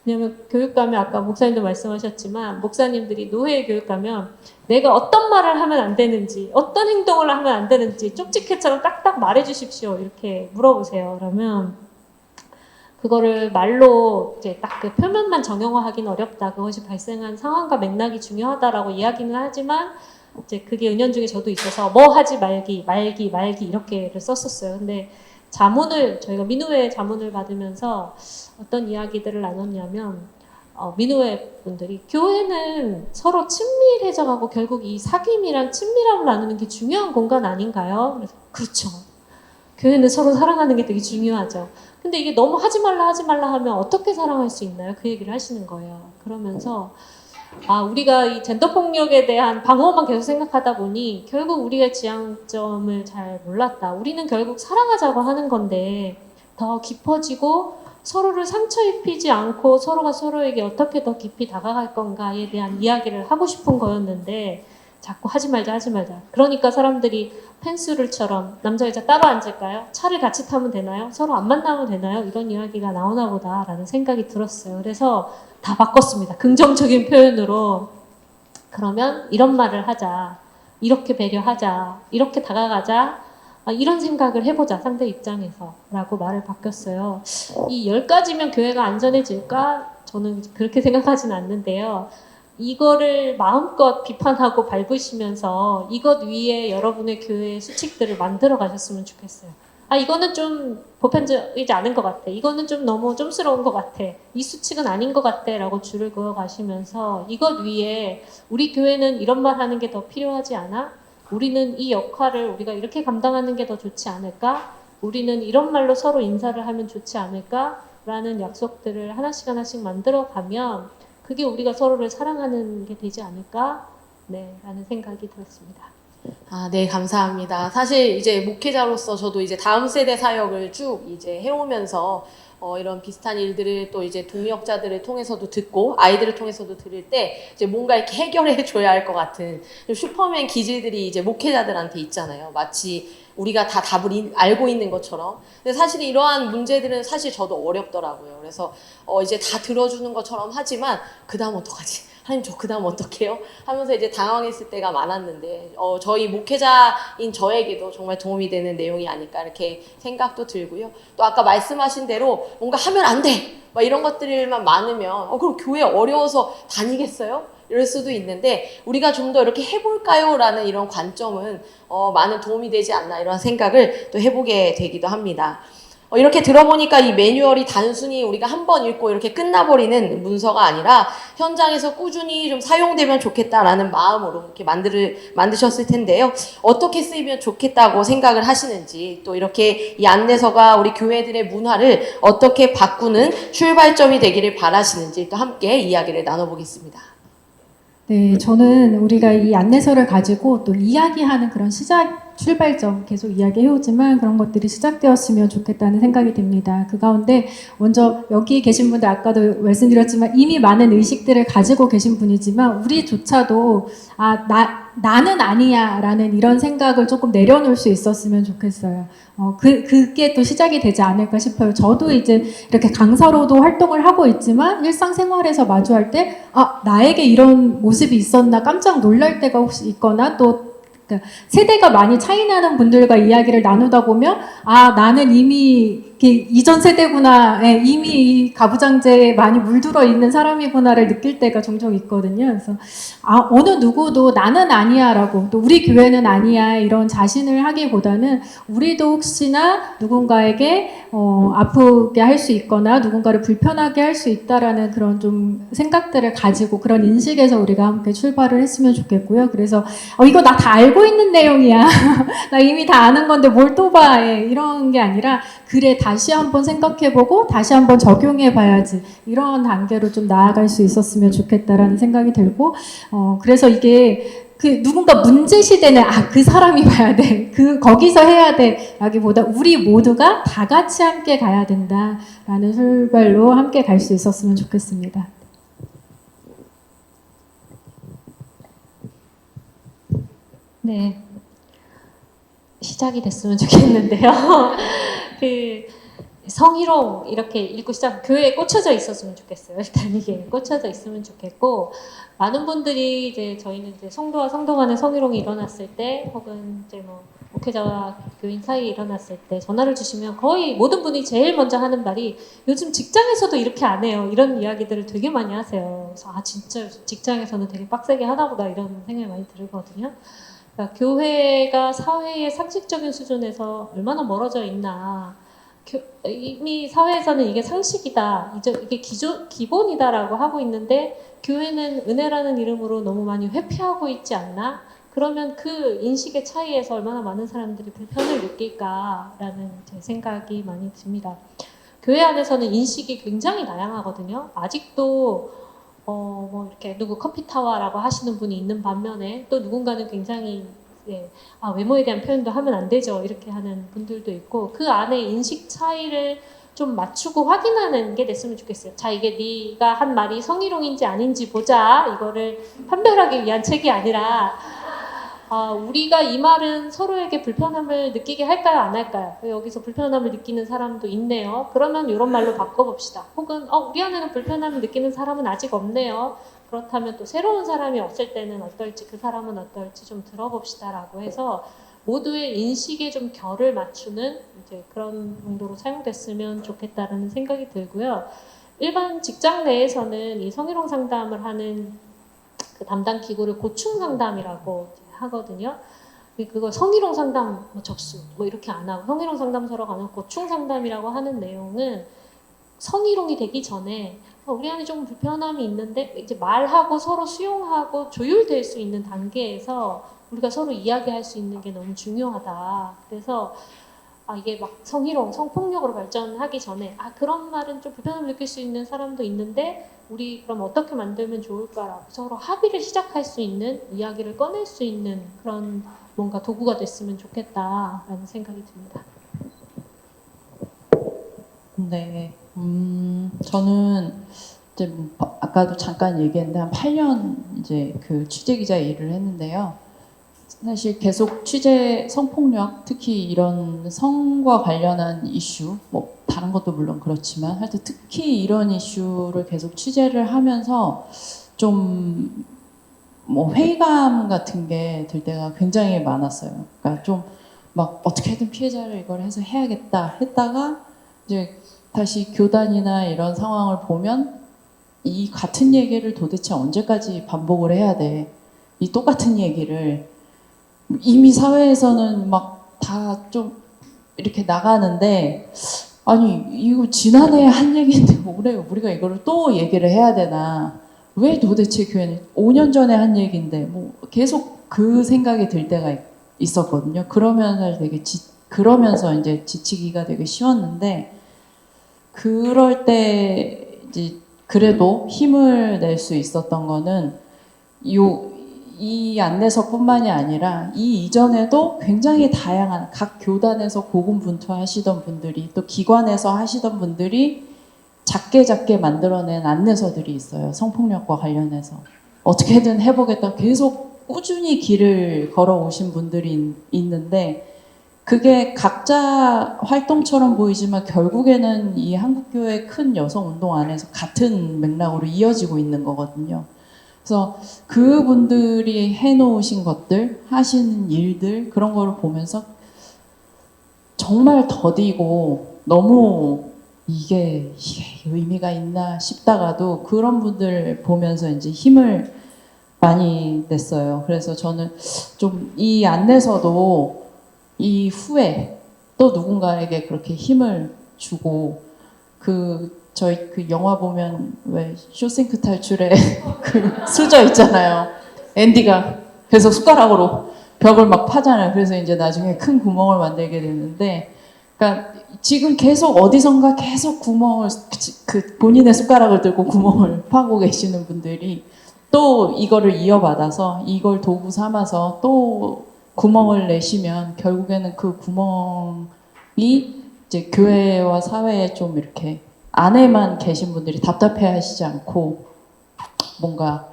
왜냐면 교육 가면 아까 목사님도 말씀하셨지만 목사님들이 노회 교육 가면 내가 어떤 말을 하면 안 되는지, 어떤 행동을 하면 안 되는지 쪽지게처럼 딱딱 말해 주십시오 이렇게 물어보세요. 그러면 그거를 말로 이제 딱 그 표면만 정형화하기는 어렵다, 그것이 발생한 상황과 맥락이 중요하다라고 이야기는 하지만 이제 그게 은연중에 저도 있어서 뭐 하지 말기 이렇게를 썼었어요. 근데 자문을 저희가 민우회 자문을 받으면서 어떤 이야기들을 나눴냐면 민우회 분들이 교회는 서로 친밀해져가고 결국 이 사귐이랑 친밀함을 나누는 게 중요한 공간 아닌가요? 그래서 그렇죠. 교회는 서로 사랑하는 게 되게 중요하죠. 근데 이게 너무 하지 말라 하면 어떻게 사랑할 수 있나요? 그 얘기를 하시는 거예요. 그러면서 우리가 이 젠더 폭력에 대한 방어만 계속 생각하다 보니 결국 우리가 지향점을 잘 몰랐다. 우리는 결국 사랑하자고 하는 건데 더 깊어지고 서로를 상처 입히지 않고 서로가 서로에게 어떻게 더 깊이 다가갈 건가에 대한 이야기를 하고 싶은 거였는데 자꾸 하지 말자. 그러니까 사람들이 펜스룰처럼 남자 여자 따로 앉을까요? 차를 같이 타면 되나요? 서로 안 만나면 되나요? 이런 이야기가 나오나 보다라는 생각이 들었어요. 그래서 다 바꿨습니다. 긍정적인 표현으로. 그러면 이런 말을 하자, 이렇게 배려하자, 이렇게 다가가자, 이런 생각을 해보자, 상대 입장에서 라고 말을 바뀌었어요. 이 10가지면 교회가 안전해질까? 저는 그렇게 생각하진 않는데요. 이거를 마음껏 비판하고 밟으시면서 이것 위에 여러분의 교회의 수칙들을 만들어 가셨으면 좋겠어요. 이거는 좀 보편적이지 않은 것 같아. 이거는 좀 너무 좀스러운 것 같아. 이 수칙은 아닌 것 같아. 라고 줄을 그어 가시면서 이것 위에 우리 교회는 이런 말 하는 게 더 필요하지 않아? 우리는 이 역할을 우리가 이렇게 감당하는 게 더 좋지 않을까? 우리는 이런 말로 서로 인사를 하면 좋지 않을까? 라는 약속들을 하나씩 하나씩 만들어 가면 그게 우리가 서로를 사랑하는 게 되지 않을까? 네, 라는 생각이 들었습니다. 네, 감사합니다. 사실 이제 목회자로서 저도 이제 다음 세대 사역을 쭉 이제 해오면서 이런 비슷한 일들을 또 이제 동역자들을 통해서도 듣고 아이들을 통해서도 들을 때 이제 뭔가 이렇게 해결해 줘야 할 것 같은 슈퍼맨 기질들이 이제 목회자들한테 있잖아요. 마치 우리가 다 답을 알고 있는 것처럼. 근데 사실 이러한 문제들은 사실 저도 어렵더라고요. 그래서 이제 다 들어주는 것처럼 하지만 그 다음 어떡하지? 하나님 저 그 다음 어떡해요? 하면서 이제 당황했을 때가 많았는데 저희 목회자인 저에게도 정말 도움이 되는 내용이 아닐까 이렇게 생각도 들고요. 또 아까 말씀하신 대로 뭔가 하면 안 돼! 막 이런 것들만 많으면 그럼 교회 어려워서 다니겠어요? 이럴 수도 있는데 우리가 좀 더 이렇게 해볼까요? 라는 이런 관점은 많은 도움이 되지 않나 이런 생각을 또 해보게 되기도 합니다. 이렇게 들어보니까 이 매뉴얼이 단순히 우리가 한 번 읽고 이렇게 끝나버리는 문서가 아니라 현장에서 꾸준히 좀 사용되면 좋겠다라는 마음으로 이렇게 만드셨을 텐데요. 어떻게 쓰이면 좋겠다고 생각을 하시는지 또 이렇게 이 안내서가 우리 교회들의 문화를 어떻게 바꾸는 출발점이 되기를 바라시는지 또 함께 이야기를 나눠보겠습니다. 네, 저는 우리가 이 안내서를 가지고 또 이야기하는 그런 출발점 계속 이야기해오지만 그런 것들이 시작되었으면 좋겠다는 생각이 듭니다. 그 가운데 먼저 여기 계신 분들 아까도 말씀드렸지만 이미 많은 의식들을 가지고 계신 분이지만 우리조차도 나는 아니야 라는 이런 생각을 조금 내려놓을 수 있었으면 좋겠어요. 그게 또 시작이 되지 않을까 싶어요. 저도 이제 이렇게 강사로도 활동을 하고 있지만 일상생활에서 마주할 때 나에게 이런 모습이 있었나 깜짝 놀랄 때가 혹시 있거나 또 그러니까 세대가 많이 차이 나는 분들과 이야기를 나누다 보면 나는 이미 이전 세대구나, 이미 이 가부장제에 많이 물들어 있는 사람이구나를 느낄 때가 종종 있거든요. 그래서 어느 누구도 나는 아니야라고 또 우리 교회는 아니야 이런 자신을 하기보다는 우리도 혹시나 누군가에게 아프게 할 수 있거나 누군가를 불편하게 할 수 있다라는 그런 좀 생각들을 가지고 그런 인식에서 우리가 함께 출발을 했으면 좋겠고요. 그래서 이거 나 다 알고 있는 내용이야. 나 이미 다 아는 건데 뭘 또 봐. 이런 게 아니라 그래 다시 한번 생각해보고 다시 한번 적용해봐야지 이런 단계로 좀 나아갈 수 있었으면 좋겠다라는 생각이 들고 그래서 이게 누군가 문제 시대는 그 사람이 봐야 돼. 거기서 해야 돼. 라기보다 우리 모두가 다 같이 함께 가야 된다라는 출발로 함께 갈 수 있었으면 좋겠습니다. 네. 시작이 됐으면 좋겠는데요. 성희롱 이렇게 읽고 시작 교회에 꽂혀져 있었으면 좋겠어요. 일단 이게 꽂혀져 있으면 좋겠고 많은 분들이 이제 저희는 이제 성도와 성도 간의 성희롱이 일어났을 때 혹은 이제 뭐 목회자와 교인 사이에 일어났을 때 전화를 주시면 거의 모든 분이 제일 먼저 하는 말이 요즘 직장에서도 이렇게 안 해요. 이런 이야기들을 되게 많이 하세요. 그래서 진짜 직장에서는 되게 빡세게 하나보다 이런 생각이 많이 들거든요. 그러니까 교회가 사회의 상식적인 수준에서 얼마나 멀어져 있나. 이미 사회에서는 이게 상식이다, 이게 기본이다라고 하고 있는데 교회는 은혜라는 이름으로 너무 많이 회피하고 있지 않나? 그러면 그 인식의 차이에서 얼마나 많은 사람들이 불편을 느낄까라는 제 생각이 많이 듭니다. 교회 안에서는 인식이 굉장히 다양하거든요. 아직도 뭐 이렇게 누구 커피 타와라고 하시는 분이 있는 반면에 또 누군가는 굉장히 외모에 대한 표현도 하면 안 되죠. 이렇게 하는 분들도 있고 그 안에 인식 차이를 좀 맞추고 확인하는 게 됐으면 좋겠어요. 자, 이게 네가 한 말이 성희롱인지 아닌지 보자. 이거를 판별하기 위한 책이 아니라 우리가 이 말은 서로에게 불편함을 느끼게 할까요? 안 할까요? 여기서 불편함을 느끼는 사람도 있네요. 그러면 이런 말로 바꿔봅시다. 혹은 우리 안에는 불편함을 느끼는 사람은 아직 없네요. 그렇다면 또 새로운 사람이 없을 때는 어떨지 그 사람은 어떨지 좀 들어봅시다라고 해서 모두의 인식에 좀 결을 맞추는 이제 그런 용도로 사용됐으면 좋겠다라는 생각이 들고요. 일반 직장 내에서는 이 성희롱 상담을 하는 그 담당 기구를 고충 상담이라고 하거든요. 그거 성희롱 상담 뭐 접수 뭐 이렇게 안 하고 성희롱 상담소로 가는 고충 상담이라고 하는 내용은 성희롱이 되기 전에 우리 안에 좀 불편함이 있는데 이제 말하고 서로 수용하고 조율될 수 있는 단계에서 우리가 서로 이야기할 수 있는 게 너무 중요하다. 그래서 이게 막 성희롱, 성폭력으로 발전하기 전에 그런 말은 좀 불편함을 느낄 수 있는 사람도 있는데 우리 그럼 어떻게 만들면 좋을까라고 서로 합의를 시작할 수 있는 이야기를 꺼낼 수 있는 그런 뭔가 도구가 됐으면 좋겠다라는 생각이 듭니다. 네, 저는 이제 아까도 잠깐 얘기했는데 한 8년 이제 그 취재 기자 일을 했는데요. 사실 계속 취재 성폭력, 특히 이런 성과 관련한 이슈, 뭐 다른 것도 물론 그렇지만 하여튼 특히 이런 이슈를 계속 취재를 하면서 좀 뭐 회의감 같은 게 들 때가 굉장히 많았어요. 그러니까 좀 막 어떻게든 피해자를 이걸 해서 해야겠다 했다가 이제 다시 교단이나 이런 상황을 보면 이 같은 얘기를 도대체 언제까지 반복을 해야 돼? 이 똑같은 얘기를 이미 사회에서는 막 다 좀 이렇게 나가는데 아니 이거 지난해 한 얘기인데 올해 우리가 이거를 또 얘기를 해야 되나? 왜 도대체 교회는 5년 전에 한 얘기인데 뭐 계속 그 생각이 들 때가 있었거든요. 그러면서 이제 지치기가 되게 쉬웠는데 그럴 때 이제 그래도 힘을 낼 수 있었던 거는 이 안내서뿐만이 아니라 이 이전에도 굉장히 다양한 각 교단에서 고군분투하시던 분들이 또 기관에서 하시던 분들이 작게 만들어낸 안내서들이 있어요. 성폭력과 관련해서. 어떻게든 해보겠다. 계속 꾸준히 길을 걸어오신 분들이 있는데 그게 각자 활동처럼 보이지만 결국에는 이 한국교회 큰 여성운동 안에서 같은 맥락으로 이어지고 있는 거거든요. 그래서 그분들이 해놓으신 것들, 하시는 일들 그런 거를 보면서 정말 더디고 너무 이게 의미가 있나 싶다가도 그런 분들 보면서 이제 힘을 많이 냈어요. 그래서 저는 좀 이 안내서도 이후에 또 누군가에게 그렇게 힘을 주고 저희 그 영화 보면 왜 쇼생크 탈출에 그 수저 있잖아요. 앤디가 계속 숟가락으로 벽을 막 파잖아요. 그래서 이제 나중에 큰 구멍을 만들게 되는데 그러니까 지금 계속 어디선가 계속 구멍을 본인의 숟가락을 들고 구멍을 파고 계시는 분들이 또 이거를 이어받아서 이걸 도구 삼아서 또 구멍을 내시면 결국에는 그 구멍이 이제 교회와 사회에 좀 이렇게 안에만 계신 분들이 답답해하시지 않고 뭔가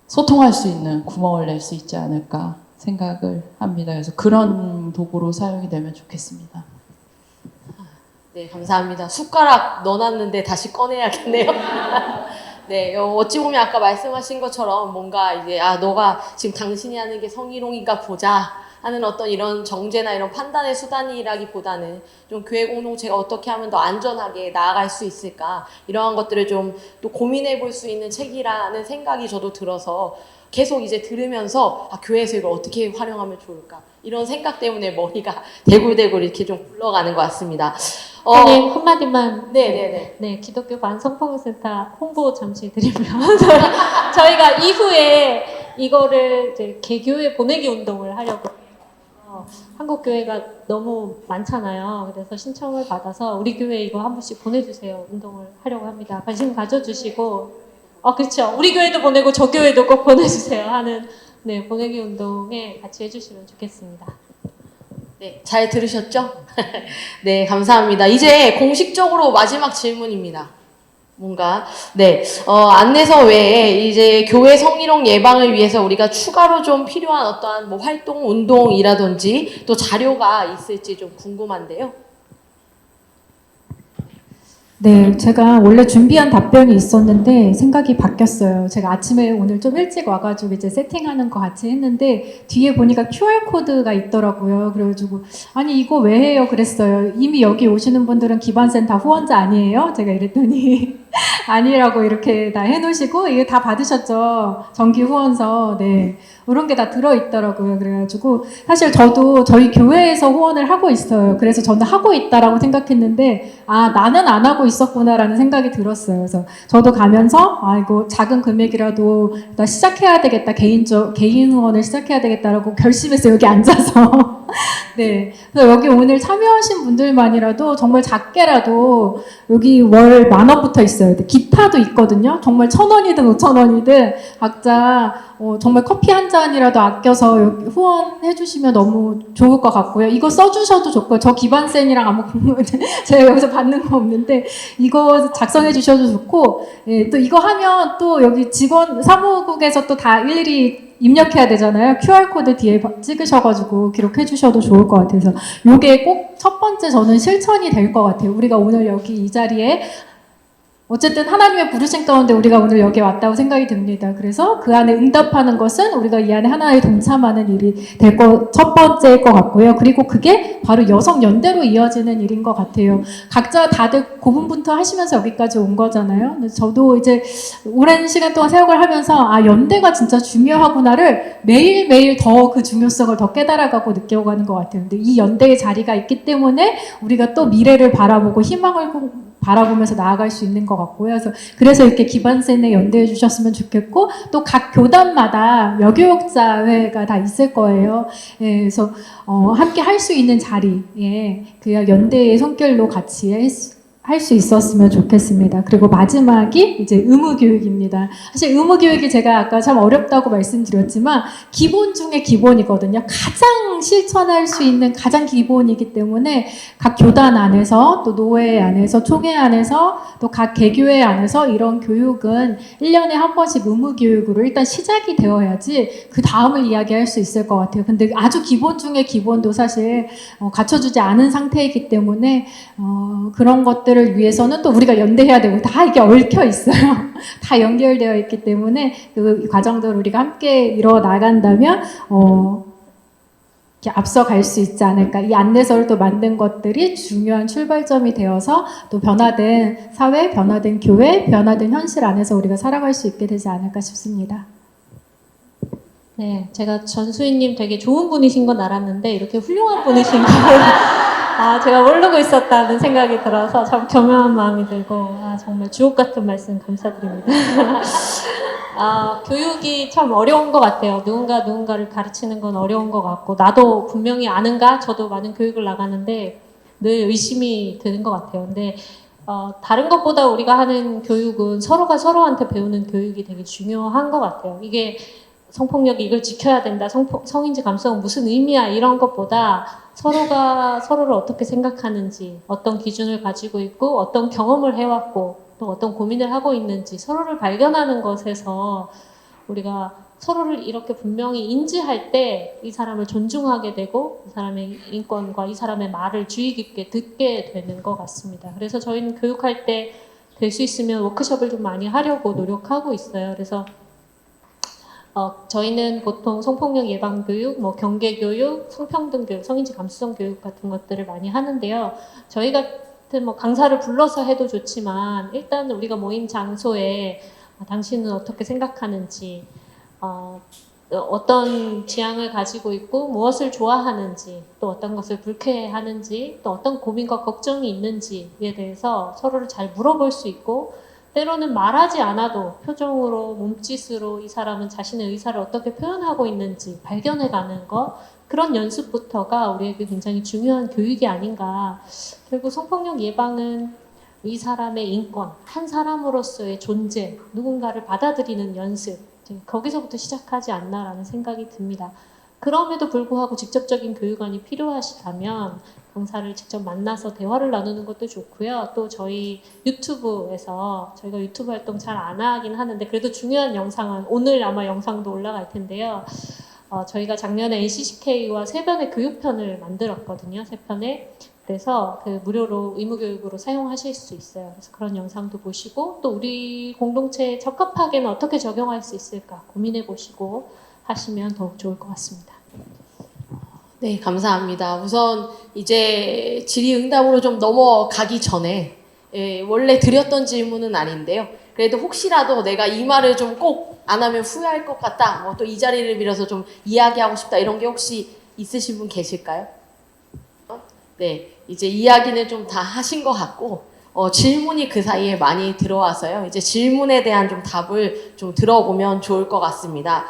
소통할 수 있는 구멍을 낼 수 있지 않을까 생각을 합니다. 그래서 그런 도구로 사용이 되면 좋겠습니다. 네, 감사합니다. 숟가락 넣어놨는데 다시 꺼내야겠네요. 네, 어찌 보면 아까 말씀하신 것처럼 뭔가 이제 너가 지금 당신이 하는 게 성희롱인가 보자 하는 어떤 이런 정죄나 이런 판단의 수단이라기보다는 좀 교회 공동체가 어떻게 하면 더 안전하게 나아갈 수 있을까 이러한 것들을 좀 또 고민해 볼 수 있는 책이라는 생각이 저도 들어서 계속 이제 들으면서 교회에서 이걸 어떻게 활용하면 좋을까 이런 생각 때문에 머리가 대굴대굴 이렇게 좀 굴러가는 것 같습니다. 선생님 한마디만. 네네네. 네, 기독교 반성폭력센터 홍보 잠시 드리면 저희가 이후에 이거를 이제 개교회 보내기 운동을 하려고 해요. 한국 교회가 너무 많잖아요. 그래서 신청을 받아서 우리 교회 이거 한 번씩 보내주세요 운동을 하려고 합니다. 관심 가져주시고 그렇죠. 우리 교회도 보내고 저 교회도 꼭 보내주세요 하는 네 보내기 운동에 같이 해주시면 좋겠습니다. 네, 잘 들으셨죠? 네, 감사합니다. 이제 공식적으로 마지막 질문입니다. 뭔가 안내서 외에 이제 교회 성희롱 예방을 위해서 우리가 추가로 좀 필요한 어떠한 뭐 활동, 운동이라든지 또 자료가 있을지 좀 궁금한데요. 네, 제가 원래 준비한 답변이 있었는데 생각이 바뀌었어요. 제가 아침에 오늘 좀 일찍 와가지고 이제 세팅하는 거 같이 했는데 뒤에 보니까 QR코드가 있더라고요. 그래가지고 아니 이거 왜 해요? 그랬어요. 이미 여기 오시는 분들은 기반센 다 후원자 아니에요? 제가 이랬더니 아니라고 이렇게 다 해놓으시고 이게 다 받으셨죠? 정기 후원서. 네. 이런 게 다 들어있더라고요. 그래가지고 사실 저도 저희 교회에서 후원을 하고 있어요. 그래서 저는 하고 있다라고 생각했는데 아 나는 안 하고 있었구나라는 생각이 들었어요. 그래서 저도 가면서 아 이거 작은 금액이라도 나 시작해야 되겠다. 개인 후원을 시작해야 되겠다라고 결심했어요. 여기 앉아서. 네. 그래서 여기 오늘 참여하신 분들만이라도 정말 작게라도 여기 월 10,000원부터 있어요. 기타도 있거든요. 정말 1,000원이든 5,000원이든 각자 정말 커피 한 잔이라도 아껴서 여기 후원해 주시면 너무 좋을 것 같고요. 이거 써주셔도 좋고요. 저 기반센이랑 아무 제가 여기서 받는 거 없는데 이거 작성해 주셔도 좋고 예, 또 이거 하면 또 여기 직원 사무국에서 또 다 일일이 입력해야 되잖아요. QR코드 뒤에 찍으셔가지고 기록해 주셔도 좋을 것 같아서 이게 꼭 첫 번째 저는 실천이 될 것 같아요. 우리가 오늘 여기 이 자리에 어쨌든 하나님의 부르심 가운데 우리가 오늘 여기 왔다고 생각이 듭니다. 그래서 그 안에 응답하는 것은 우리가 이 안에 하나에 동참하는 일이 될 첫 번째일 것 같고요. 그리고 그게 바로 여성 연대로 이어지는 일인 것 같아요. 각자 다들 고분분투 하시면서 여기까지 온 거잖아요. 근데 저도 이제 오랜 시간 동안 사역을 하면서 아 연대가 진짜 중요하구나를 매일매일 더 그 중요성을 더 깨달아가고 느껴가는 것 같아요. 근데 이 연대의 자리가 있기 때문에 우리가 또 미래를 바라보고 희망을 바라보면서 나아갈 수 있는 것 같고요. 그래서 이렇게 기반센에 연대해 주셨으면 좋겠고 또 각 교단마다 여교육자회가 다 있을 거예요. 예, 그래서 함께 할 수 있는 자리에 그 연대의 손길로 같이 할 수 있었으면 좋겠습니다. 그리고 마지막이 이제 의무교육입니다. 사실 의무교육이 제가 아까 참 어렵다고 말씀드렸지만 기본 중에 기본이거든요. 가장 실천할 수 있는 가장 기본이기 때문에 각 교단 안에서 또 노회 안에서 총회 안에서 또 각 개교회 안에서 이런 교육은 1년에 한 번씩 의무교육으로 일단 시작이 되어야지 그 다음을 이야기할 수 있을 것 같아요. 근데 아주 기본 중에 기본도 사실 갖춰주지 않은 상태이기 때문에 그런 것들을 위해서는 또 우리가 연대해야 되고 다 이게 얽혀 있어요. 다 연결되어 있기 때문에 그 과정들을 우리가 함께 이뤄 나간다면 이렇게 앞서갈 수 있지 않을까. 이 안내서를 또 만든 것들이 중요한 출발점이 되어서 또 변화된 사회, 변화된 교회, 변화된 현실 안에서 우리가 살아갈 수 있게 되지 않을까 싶습니다. 네, 제가 전수희님 되게 좋은 분이신 건 알았는데 이렇게 훌륭한 분이신 걸 제가 모르고 있었다는 생각이 들어서 참 겸허한 마음이 들고 정말 주옥 같은 말씀 감사드립니다. 교육이 참 어려운 것 같아요. 누군가를 가르치는 건 어려운 것 같고 나도 분명히 아는가? 저도 많은 교육을 나가는데 늘 의심이 드는 것 같아요. 근데 다른 것보다 우리가 하는 교육은 서로가 서로한테 배우는 교육이 되게 중요한 것 같아요. 이게 성폭력이 이걸 지켜야 된다. 성인지 감수성 무슨 의미야 이런 것보다 서로가 서로를 어떻게 생각하는지 어떤 기준을 가지고 있고 어떤 경험을 해왔고 또 어떤 고민을 하고 있는지 서로를 발견하는 것에서 우리가 서로를 이렇게 분명히 인지할 때 이 사람을 존중하게 되고 이 사람의 인권과 이 사람의 말을 주의 깊게 듣게 되는 것 같습니다. 그래서 저희는 교육할 때 될 수 있으면 워크숍을 좀 많이 하려고 노력하고 있어요. 그래서 저희는 보통 성폭력 예방 교육, 경계 교육, 성평등 교육, 성인지 감수성 교육 같은 것들을 많이 하는데요. 저희 같은 강사를 불러서 해도 좋지만 일단 우리가 모인 장소에 당신은 어떻게 생각하는지, 어떤 지향을 가지고 있고 무엇을 좋아하는지, 또 어떤 것을 불쾌해하는지, 또 어떤 고민과 걱정이 있는지에 대해서 서로를 잘 물어볼 수 있고 때로는 말하지 않아도 표정으로 몸짓으로 이 사람은 자신의 의사를 어떻게 표현하고 있는지 발견해가는 것, 그런 연습부터가 우리에게 굉장히 중요한 교육이 아닌가. 결국 성폭력 예방은 이 사람의 인권, 한 사람으로서의 존재, 누군가를 받아들이는 연습, 거기서부터 시작하지 않나라는 생각이 듭니다. 그럼에도 불구하고 직접적인 교육안이 필요하시다면 강사를 직접 만나서 대화를 나누는 것도 좋고요. 또 저희 유튜브에서 저희가 유튜브 활동 잘 안 하긴 하는데 그래도 중요한 영상은 오늘 아마 영상도 올라갈 텐데요. 저희가 작년에 NCCK와 3편의 교육편을 만들었거든요. 3편의 그래서 그 무료로 의무교육으로 사용하실 수 있어요. 그래서 그런 영상도 보시고 또 우리 공동체에 적합하게는 어떻게 적용할 수 있을까 고민해 보시고 하시면 더욱 좋을 것 같습니다. 네, 감사합니다. 우선 이제 질의응답으로 좀 넘어가기 전에 원래 드렸던 질문은 아닌데요. 그래도 혹시라도 내가 이 말을 좀 꼭 안 하면 후회할 것 같다. 뭐 또 이 자리를 빌어서 좀 이야기하고 싶다. 이런 게 혹시 있으신 분 계실까요? 네, 이제 이야기는 좀 다 하신 것 같고 질문이 그 사이에 많이 들어와서요. 이제 질문에 대한 좀 답을 좀 들어보면 좋을 것 같습니다.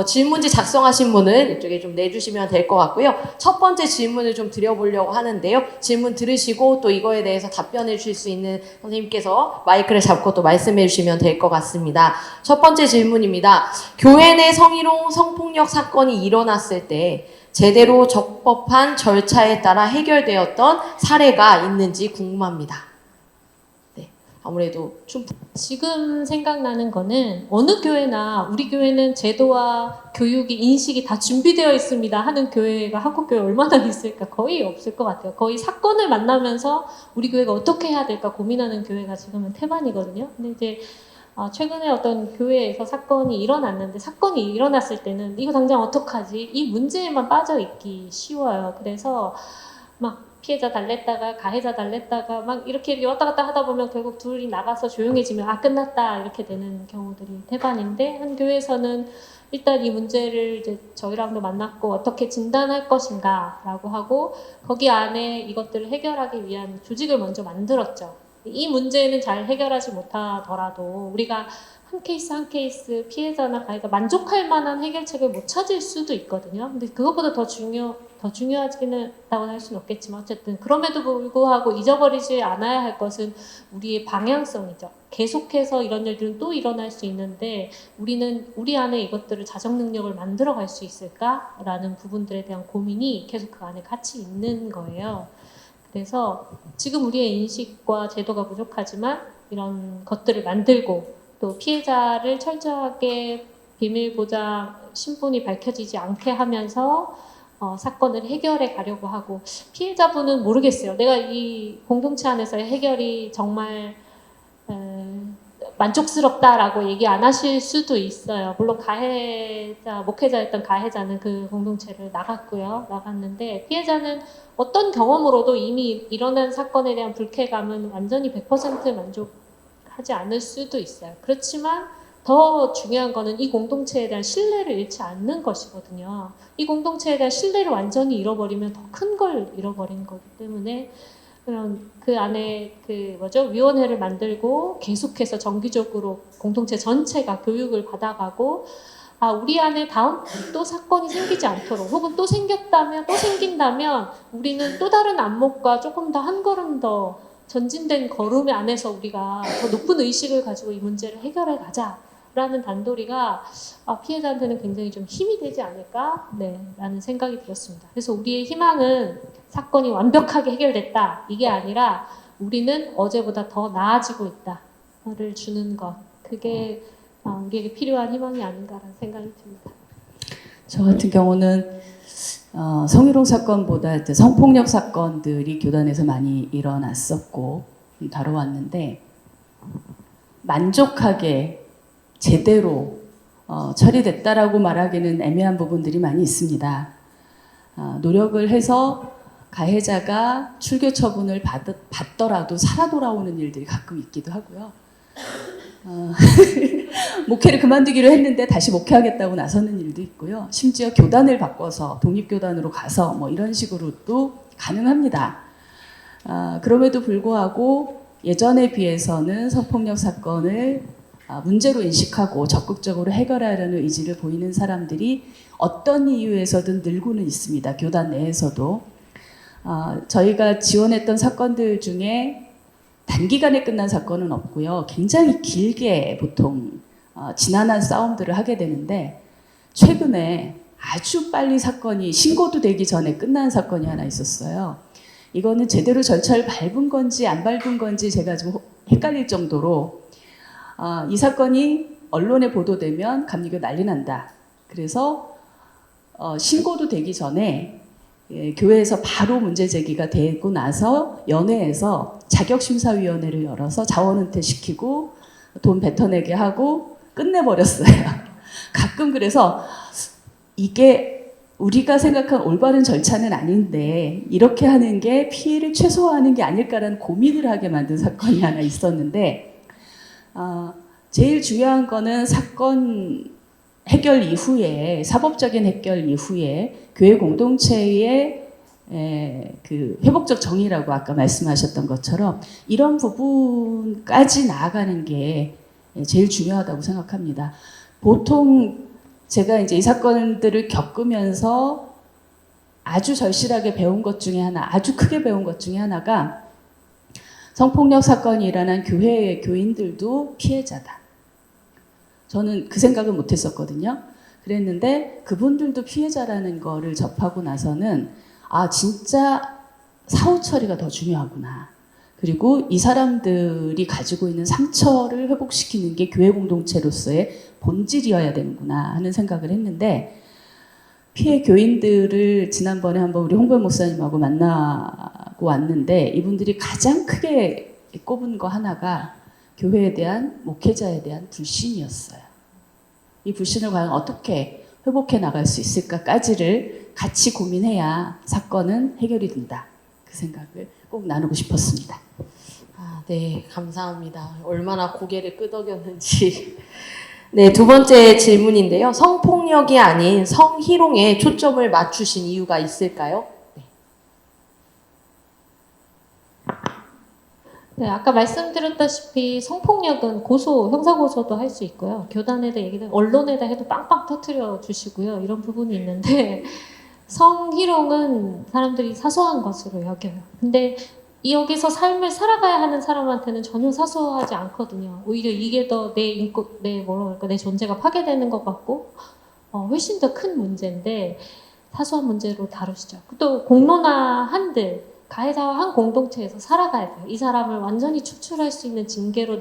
질문지 작성하신 분을 이쪽에 좀 내주시면 될 것 같고요. 첫 번째 질문을 좀 드려보려고 하는데요. 질문 들으시고 또 이거에 대해서 답변해 주실 수 있는 선생님께서 마이크를 잡고 또 말씀해 주시면 될 것 같습니다. 첫 번째 질문입니다. 교회 내 성희롱, 성폭력 사건이 일어났을 때 제대로 적법한 절차에 따라 해결되었던 사례가 있는지 궁금합니다. 네, 아무래도 지금 생각나는 거는 어느 교회나 우리 교회는 제도와 교육이 인식이 다 준비되어 있습니다 하는 교회가 한국 교회 얼마나 있을까? 거의 없을 것 같아요. 거의 사건을 만나면서 우리 교회가 어떻게 해야 될까 고민하는 교회가 지금은 태반이거든요. 근데 이제 최근에 어떤 교회에서 사건이 일어났는데 사건이 일어났을 때는 이거 당장 어떡하지? 이 문제에만 빠져 있기 쉬워요. 그래서 막 피해자 달랬다가 가해자 달랬다가 막 이렇게 왔다 갔다 하다 보면 결국 둘이 나가서 조용해지면 끝났다 이렇게 되는 경우들이 태반인데 한 교회에서는 일단 이 문제를 이제 저희랑도 만났고 어떻게 진단할 것인가라고 하고 거기 안에 이것들을 해결하기 위한 조직을 먼저 만들었죠. 이 문제는 잘 해결하지 못하더라도 우리가 한 케이스 한 케이스 피해자나 가해자 만족할 만한 해결책을 못 찾을 수도 있거든요. 근데 그것보다 더 중요하지는 다고 할 수는 없겠지만 어쨌든 그럼에도 불구하고 잊어버리지 않아야 할 것은 우리의 방향성이죠. 계속해서 이런 일들은 또 일어날 수 있는데 우리는 우리 안에 이것들을 자정 능력을 만들어 갈 수 있을까라는 부분들에 대한 고민이 계속 그 안에 같이 있는 거예요. 그래서 지금 우리의 인식과 제도가 부족하지만 이런 것들을 만들고 또 피해자를 철저하게 비밀 보장 신분이 밝혀지지 않게 하면서 사건을 해결해 가려고 하고 피해자분은 모르겠어요. 내가 이 공동체 안에서의 해결이 정말 만족스럽다라고 얘기 안 하실 수도 있어요. 물론 목회자였던 가해자는 그 공동체를 나갔는데 피해자는 어떤 경험으로도 이미 일어난 사건에 대한 불쾌감은 완전히 100% 만족하지 않을 수도 있어요. 그렇지만 더 중요한 거는 이 공동체에 대한 신뢰를 잃지 않는 것이거든요. 이 공동체에 대한 신뢰를 완전히 잃어버리면 더 큰 걸 잃어버린 거기 때문에 그 안에 위원회를 만들고 계속해서 정기적으로 공동체 전체가 교육을 받아가고 우리 안에 다음 또 사건이 생기지 않도록 혹은 또 생긴다면 우리는 또 다른 안목과 조금 더 한 걸음 더 전진된 걸음 안에서 우리가 더 높은 의식을 가지고 이 문제를 해결해 가자라는 단도리가 피해자한테는 굉장히 좀 힘이 되지 않을까? 라는 생각이 들었습니다. 그래서 우리의 희망은 사건이 완벽하게 해결됐다 이게 아니라 우리는 어제보다 더 나아지고 있다를 주는 것 그게 우리에게 필요한 희망이 아닌가라는 생각이 듭니다. 저 같은 경우는 성희롱 사건보다 성폭력 사건들이 교단에서 많이 일어났었고 다뤄왔는데 만족하게 제대로 처리됐다라고 말하기는 애매한 부분들이 많이 있습니다. 노력을 해서 가해자가 출교 처분을 받더라도 살아 돌아오는 일들이 가끔 있기도 하고요. 목회를 그만두기로 했는데 다시 목회하겠다고 나서는 일도 있고요. 심지어 교단을 바꿔서 독립교단으로 가서 뭐 이런 식으로도 가능합니다. 그럼에도 불구하고 예전에 비해서는 성폭력 사건을 문제로 인식하고 적극적으로 해결하려는 의지를 보이는 사람들이 어떤 이유에서든 늘고는 있습니다. 교단 내에서도. 저희가 지원했던 사건들 중에 단기간에 끝난 사건은 없고요. 굉장히 길게 보통 지난한 싸움들을 하게 되는데 최근에 아주 빨리 사건이 신고도 되기 전에 끝난 사건이 하나 있었어요. 이거는 제대로 절차를 밟은 건지 안 밟은 건지 제가 좀 헷갈릴 정도로 이 사건이 언론에 보도되면 감리교 난리 난다. 그래서 신고도 되기 전에 교회에서 바로 문제 제기가 되고 나서 연회에서 자격심사위원회를 열어서 자원은퇴시키고 돈 뱉어내게 하고 끝내버렸어요. 가끔 그래서 이게 우리가 생각한 올바른 절차는 아닌데 이렇게 하는 게 피해를 최소화하는 게 아닐까라는 고민을 하게 만든 사건이 하나 있었는데 제일 중요한 거는 사건 해결 이후에 사법적인 해결 이후에 교회 공동체의 그 회복적 정의라고 아까 말씀하셨던 것처럼 이런 부분까지 나아가는 게 제일 중요하다고 생각합니다. 보통 제가 이제 이 사건들을 겪으면서 아주 절실하게 배운 것 중에 하나, 아주 크게 배운 것 중에 하나가 성폭력 사건이 일어난 교회의 교인들도 피해자다. 저는 그 생각은 못 했었거든요. 그랬는데 그분들도 피해자라는 거를 접하고 나서는 진짜 사후 처리가 더 중요하구나. 그리고 이 사람들이 가지고 있는 상처를 회복시키는 게 교회 공동체로서의 본질이어야 되는구나 하는 생각을 했는데 피해 교인들을 지난번에 한번 우리 홍범 목사님하고 만나고 왔는데 이분들이 가장 크게 꼽은 거 하나가 교회에 대한 목회자에 대한 불신이었어요. 이 불신을 과연 어떻게 회복해 나갈 수 있을까까지를 같이 고민해야 사건은 해결이 된다. 그 생각을 꼭 나누고 싶었습니다. 네, 감사합니다. 얼마나 고개를 끄덕였는지. 네, 두 번째 질문인데요. 성폭력이 아닌 성희롱에 초점을 맞추신 이유가 있을까요? 네, 아까 말씀드렸다시피 성폭력은 형사고소도 할 수 있고요. 교단에다 얘기도 언론에다 해도 빵빵 터트려 주시고요. 이런 부분이 있는데 성희롱은 사람들이 사소한 것으로 여겨요. 근데 여기서 삶을 살아가야 하는 사람한테는 전혀 사소하지 않거든요. 오히려 이게 더 내 존재가 파괴되는 것 같고 훨씬 더 큰 문제인데 사소한 문제로 다루시죠. 또 공론화 한들 가해자와 한 공동체에서 살아가야 돼요. 이 사람을 완전히 추출할 수 있는 징계로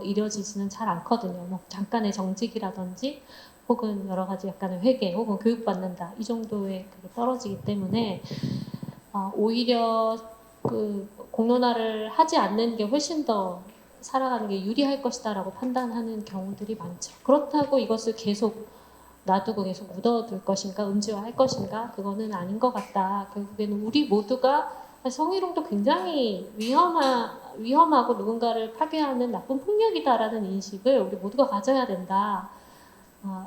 이뤄지지는 잘 않거든요. 뭐 잠깐의 정직이라든지 혹은 여러 가지 약간의 회개 혹은 교육받는다 이 정도의 그게 떨어지기 때문에 오히려 그 공론화를 하지 않는 게 훨씬 더 살아가는 게 유리할 것이다라고 판단하는 경우들이 많죠. 그렇다고 이것을 계속 놔두고 계속 묻어둘 것인가 음지화할 것인가 그거는 아닌 것 같다. 결국에는 우리 모두가 성희롱도 굉장히 위험하고 누군가를 파괴하는 나쁜 폭력이다라는 인식을 우리 모두가 가져야 된다.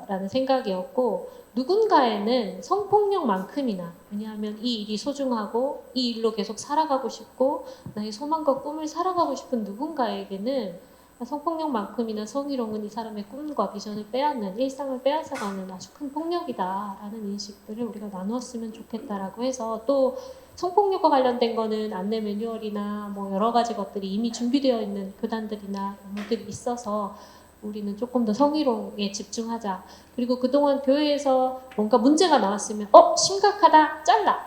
라는 생각이었고 누군가에는 성폭력만큼이나 왜냐하면 이 일이 소중하고 이 일로 계속 살아가고 싶고 나의 소망과 꿈을 살아가고 싶은 누군가에게는 성폭력만큼이나 성희롱은 이 사람의 꿈과 비전을 빼앗는 일상을 빼앗아가는 아주 큰 폭력이다라는 인식들을 우리가 나누었으면 좋겠다라고 해서 또 성폭력과 관련된 거는 안내 매뉴얼이나 뭐 여러 가지 것들이 이미 준비되어 있는 교단들이나 업무들이 있어서 우리는 조금 더 성희롱에 집중하자. 그리고 그동안 교회에서 뭔가 문제가 나왔으면 심각하다 잘라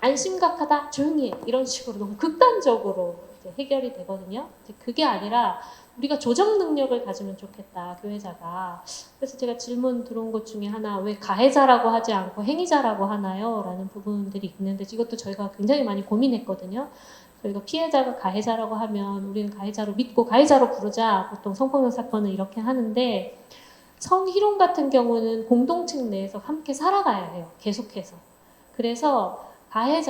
안 심각하다 조용히 해 이런 식으로 너무 극단적으로 이제 해결이 되거든요. 그게 아니라 우리가 조정 능력을 가지면 좋겠다 교회자가. 그래서 제가 질문 들어온 것 중에 하나 왜 가해자라고 하지 않고 행위자라고 하나요? 라는 부분들이 있는데 이것도 저희가 굉장히 많이 고민했거든요. 저희가 피해자가 가해자라고 하면 우리는 가해자로 믿고 가해자로 부르자 보통 성폭력 사건은 이렇게 하는데 성희롱 같은 경우는 공동체 내에서 함께 살아가야 해요. 계속해서. 그래서 가해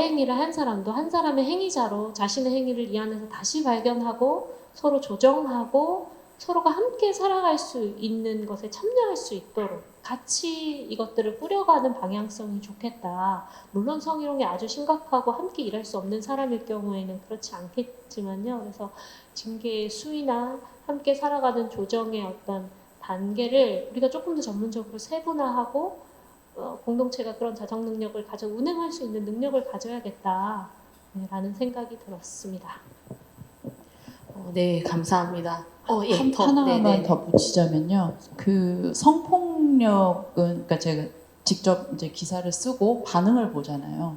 행위를 한 사람도 한 사람의 행위자로 자신의 행위를 이 안에서 다시 발견하고 서로 조정하고 서로가 함께 살아갈 수 있는 것에 참여할 수 있도록 같이 이것들을 꾸려가는 방향성이 좋겠다. 물론 성희롱이 아주 심각하고 함께 일할 수 없는 사람일 경우에는 그렇지 않겠지만요. 그래서 징계의 수위나 함께 살아가는 조정의 어떤 단계를 우리가 조금 더 전문적으로 세분화하고 공동체가 그런 자정 능력을 가져 운행할 수 있는 능력을 가져야겠다라는 생각이 들었습니다. 네, 감사합니다. 하나만 더 붙이자면요. 그 성폭력은 그러니까 제가 직접 이제 기사를 쓰고 반응을 보잖아요.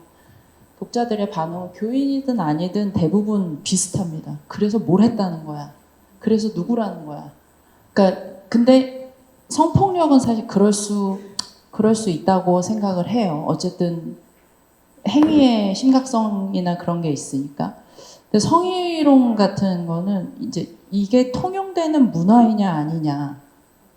독자들의 반응은 교인이든 아니든 대부분 비슷합니다. 그래서 뭘 했다는 거야. 그래서 누구라는 거야. 그러니까 근데 성폭력은 사실 그럴 수 있다고 생각을 해요. 어쨌든 행위의 심각성이나 그런 게 있으니까. 근데 성희롱 같은 거는 이제 이게 통용되는 문화이냐 아니냐.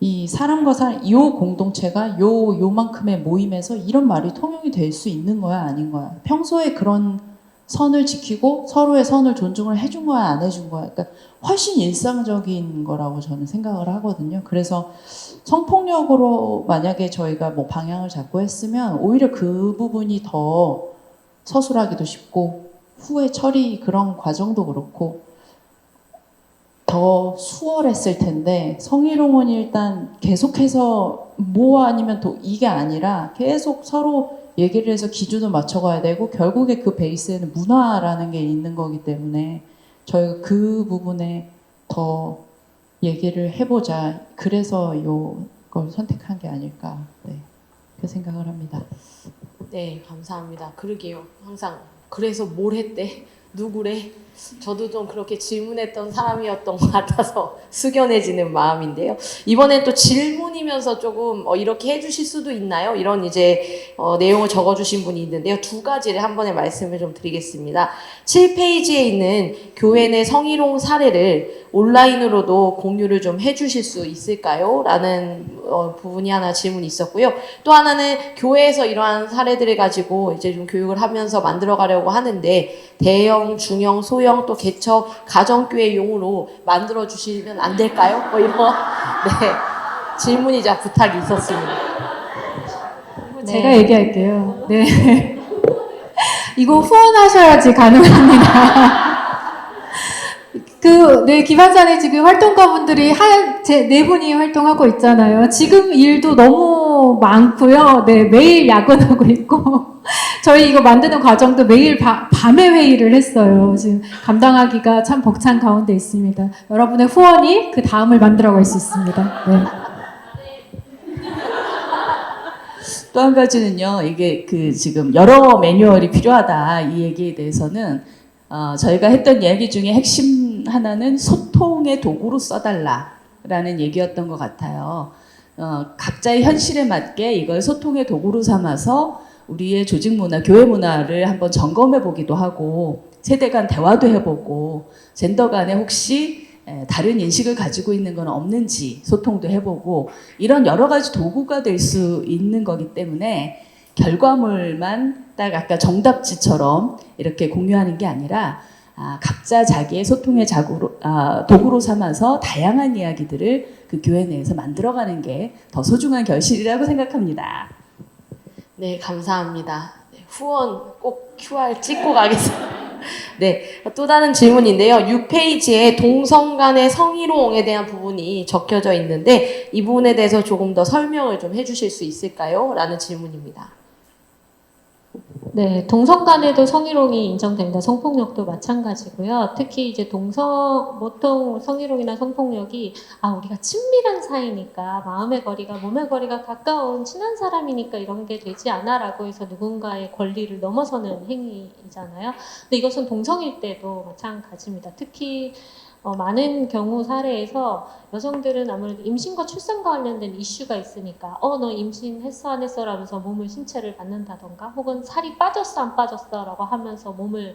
이 사람과 이 공동체가 요만큼의 모임에서 이런 말이 통용이 될 수 있는 거야 아닌 거야. 평소에 그런 선을 지키고 서로의 선을 존중을 해준 거야 안 해준 거야. 그러니까 훨씬 일상적인 거라고 저는 생각을 하거든요. 그래서 성폭력으로 만약에 저희가 뭐 방향을 잡고 했으면 오히려 그 부분이 더 서술하기도 쉽고 후에 처리 그런 과정도 그렇고 더 수월했을 텐데 성희롱은 일단 계속해서 뭐 아니면 또 이게 아니라 계속 서로 얘기를 해서 기준을 맞춰가야 되고 결국에 그 베이스에는 문화라는 게 있는 거기 때문에 저희가 그 부분에 더 얘기를 해보자. 그래서 이걸 선택한 게 아닐까. 네, 그 생각을 합니다. 네, 감사합니다. 그러게요. 항상 그래서 뭘 했대? 누구래? 저도 좀 그렇게 질문했던 사람이었던 것 같아서 숙연해지는 마음인데요. 이번엔 또 질문이면서 조금 이렇게 해주실 수도 있나요? 이런 이제 내용을 적어주신 분이 있는데요. 두 가지를 한 번에 말씀을 좀 드리겠습니다. 7페이지에 있는 교회 내 성희롱 사례를 온라인으로도 공유를 좀 해주실 수 있을까요? 라는 부분이 하나 질문이 있었고요. 또 하나는 교회에서 이러한 사례들을 가지고 이제 좀 교육을 하면서 만들어 가려고 하는데 대형, 중형, 소형 또 개척, 가정교회용으로 만들어 주시면 안 될까요? 이런 네, 질문이자 부탁이 있었습니다. 제가 얘기할게요. 네. 이거 후원하셔야지 가능합니다. 네, 기반산에 지금 활동가분들이 네 분이 활동하고 있잖아요. 지금 일도 너무 많고요. 네, 매일 야근하고 있고. 저희 이거 만드는 과정도 매일 밤에 회의를 했어요. 지금 감당하기가 참 벅찬 가운데 있습니다. 여러분의 후원이 그 다음을 만들어갈 수 있습니다. 네. 또 한 가지는요, 이게 지금 여러 매뉴얼이 필요하다 이 얘기에 대해서는 저희가 했던 이야기 중에 핵심 하나는 소통의 도구로 써달라라는 얘기였던 것 같아요. 각자의 현실에 맞게 이걸 소통의 도구로 삼아서 우리의 조직 문화, 교회 문화를 한번 점검해 보기도 하고 세대 간 대화도 해보고 젠더 간에 혹시 다른 인식을 가지고 있는 건 없는지 소통도 해보고 이런 여러 가지 도구가 될 수 있는 거기 때문에 결과물만 딱 아까 정답지처럼 이렇게 공유하는 게 아니라 각자 자기의 소통의 도구로 삼아서 다양한 이야기들을 그 교회 내에서 만들어가는 게 더 소중한 결실이라고 생각합니다. 네, 감사합니다. 네, 후원 꼭 QR 찍고 가겠습니다. 네, 또 다른 질문인데요. 6페이지에 동성 간의 성희롱에 대한 부분이 적혀져 있는데 이 부분에 대해서 조금 더 설명을 좀 해주실 수 있을까요? 라는 질문입니다. 네, 동성 간에도 성희롱이 인정됩니다. 성폭력도 마찬가지고요. 특히 이제 보통 성희롱이나 성폭력이 우리가 친밀한 사이니까 마음의 거리가 몸의 거리가 가까운 친한 사람이니까 이런 게 되지 않아라고 해서 누군가의 권리를 넘어서는 행위이잖아요. 근데 이것은 동성일 때도 마찬가지입니다. 특히 많은 경우 사례에서 여성들은 아무래도 임신과 출산과 관련된 이슈가 있으니까 너 임신했어 안 했어 라면서 몸을 신체를 받는다던가 혹은 살이 빠졌어 안 빠졌어 라고 하면서 몸을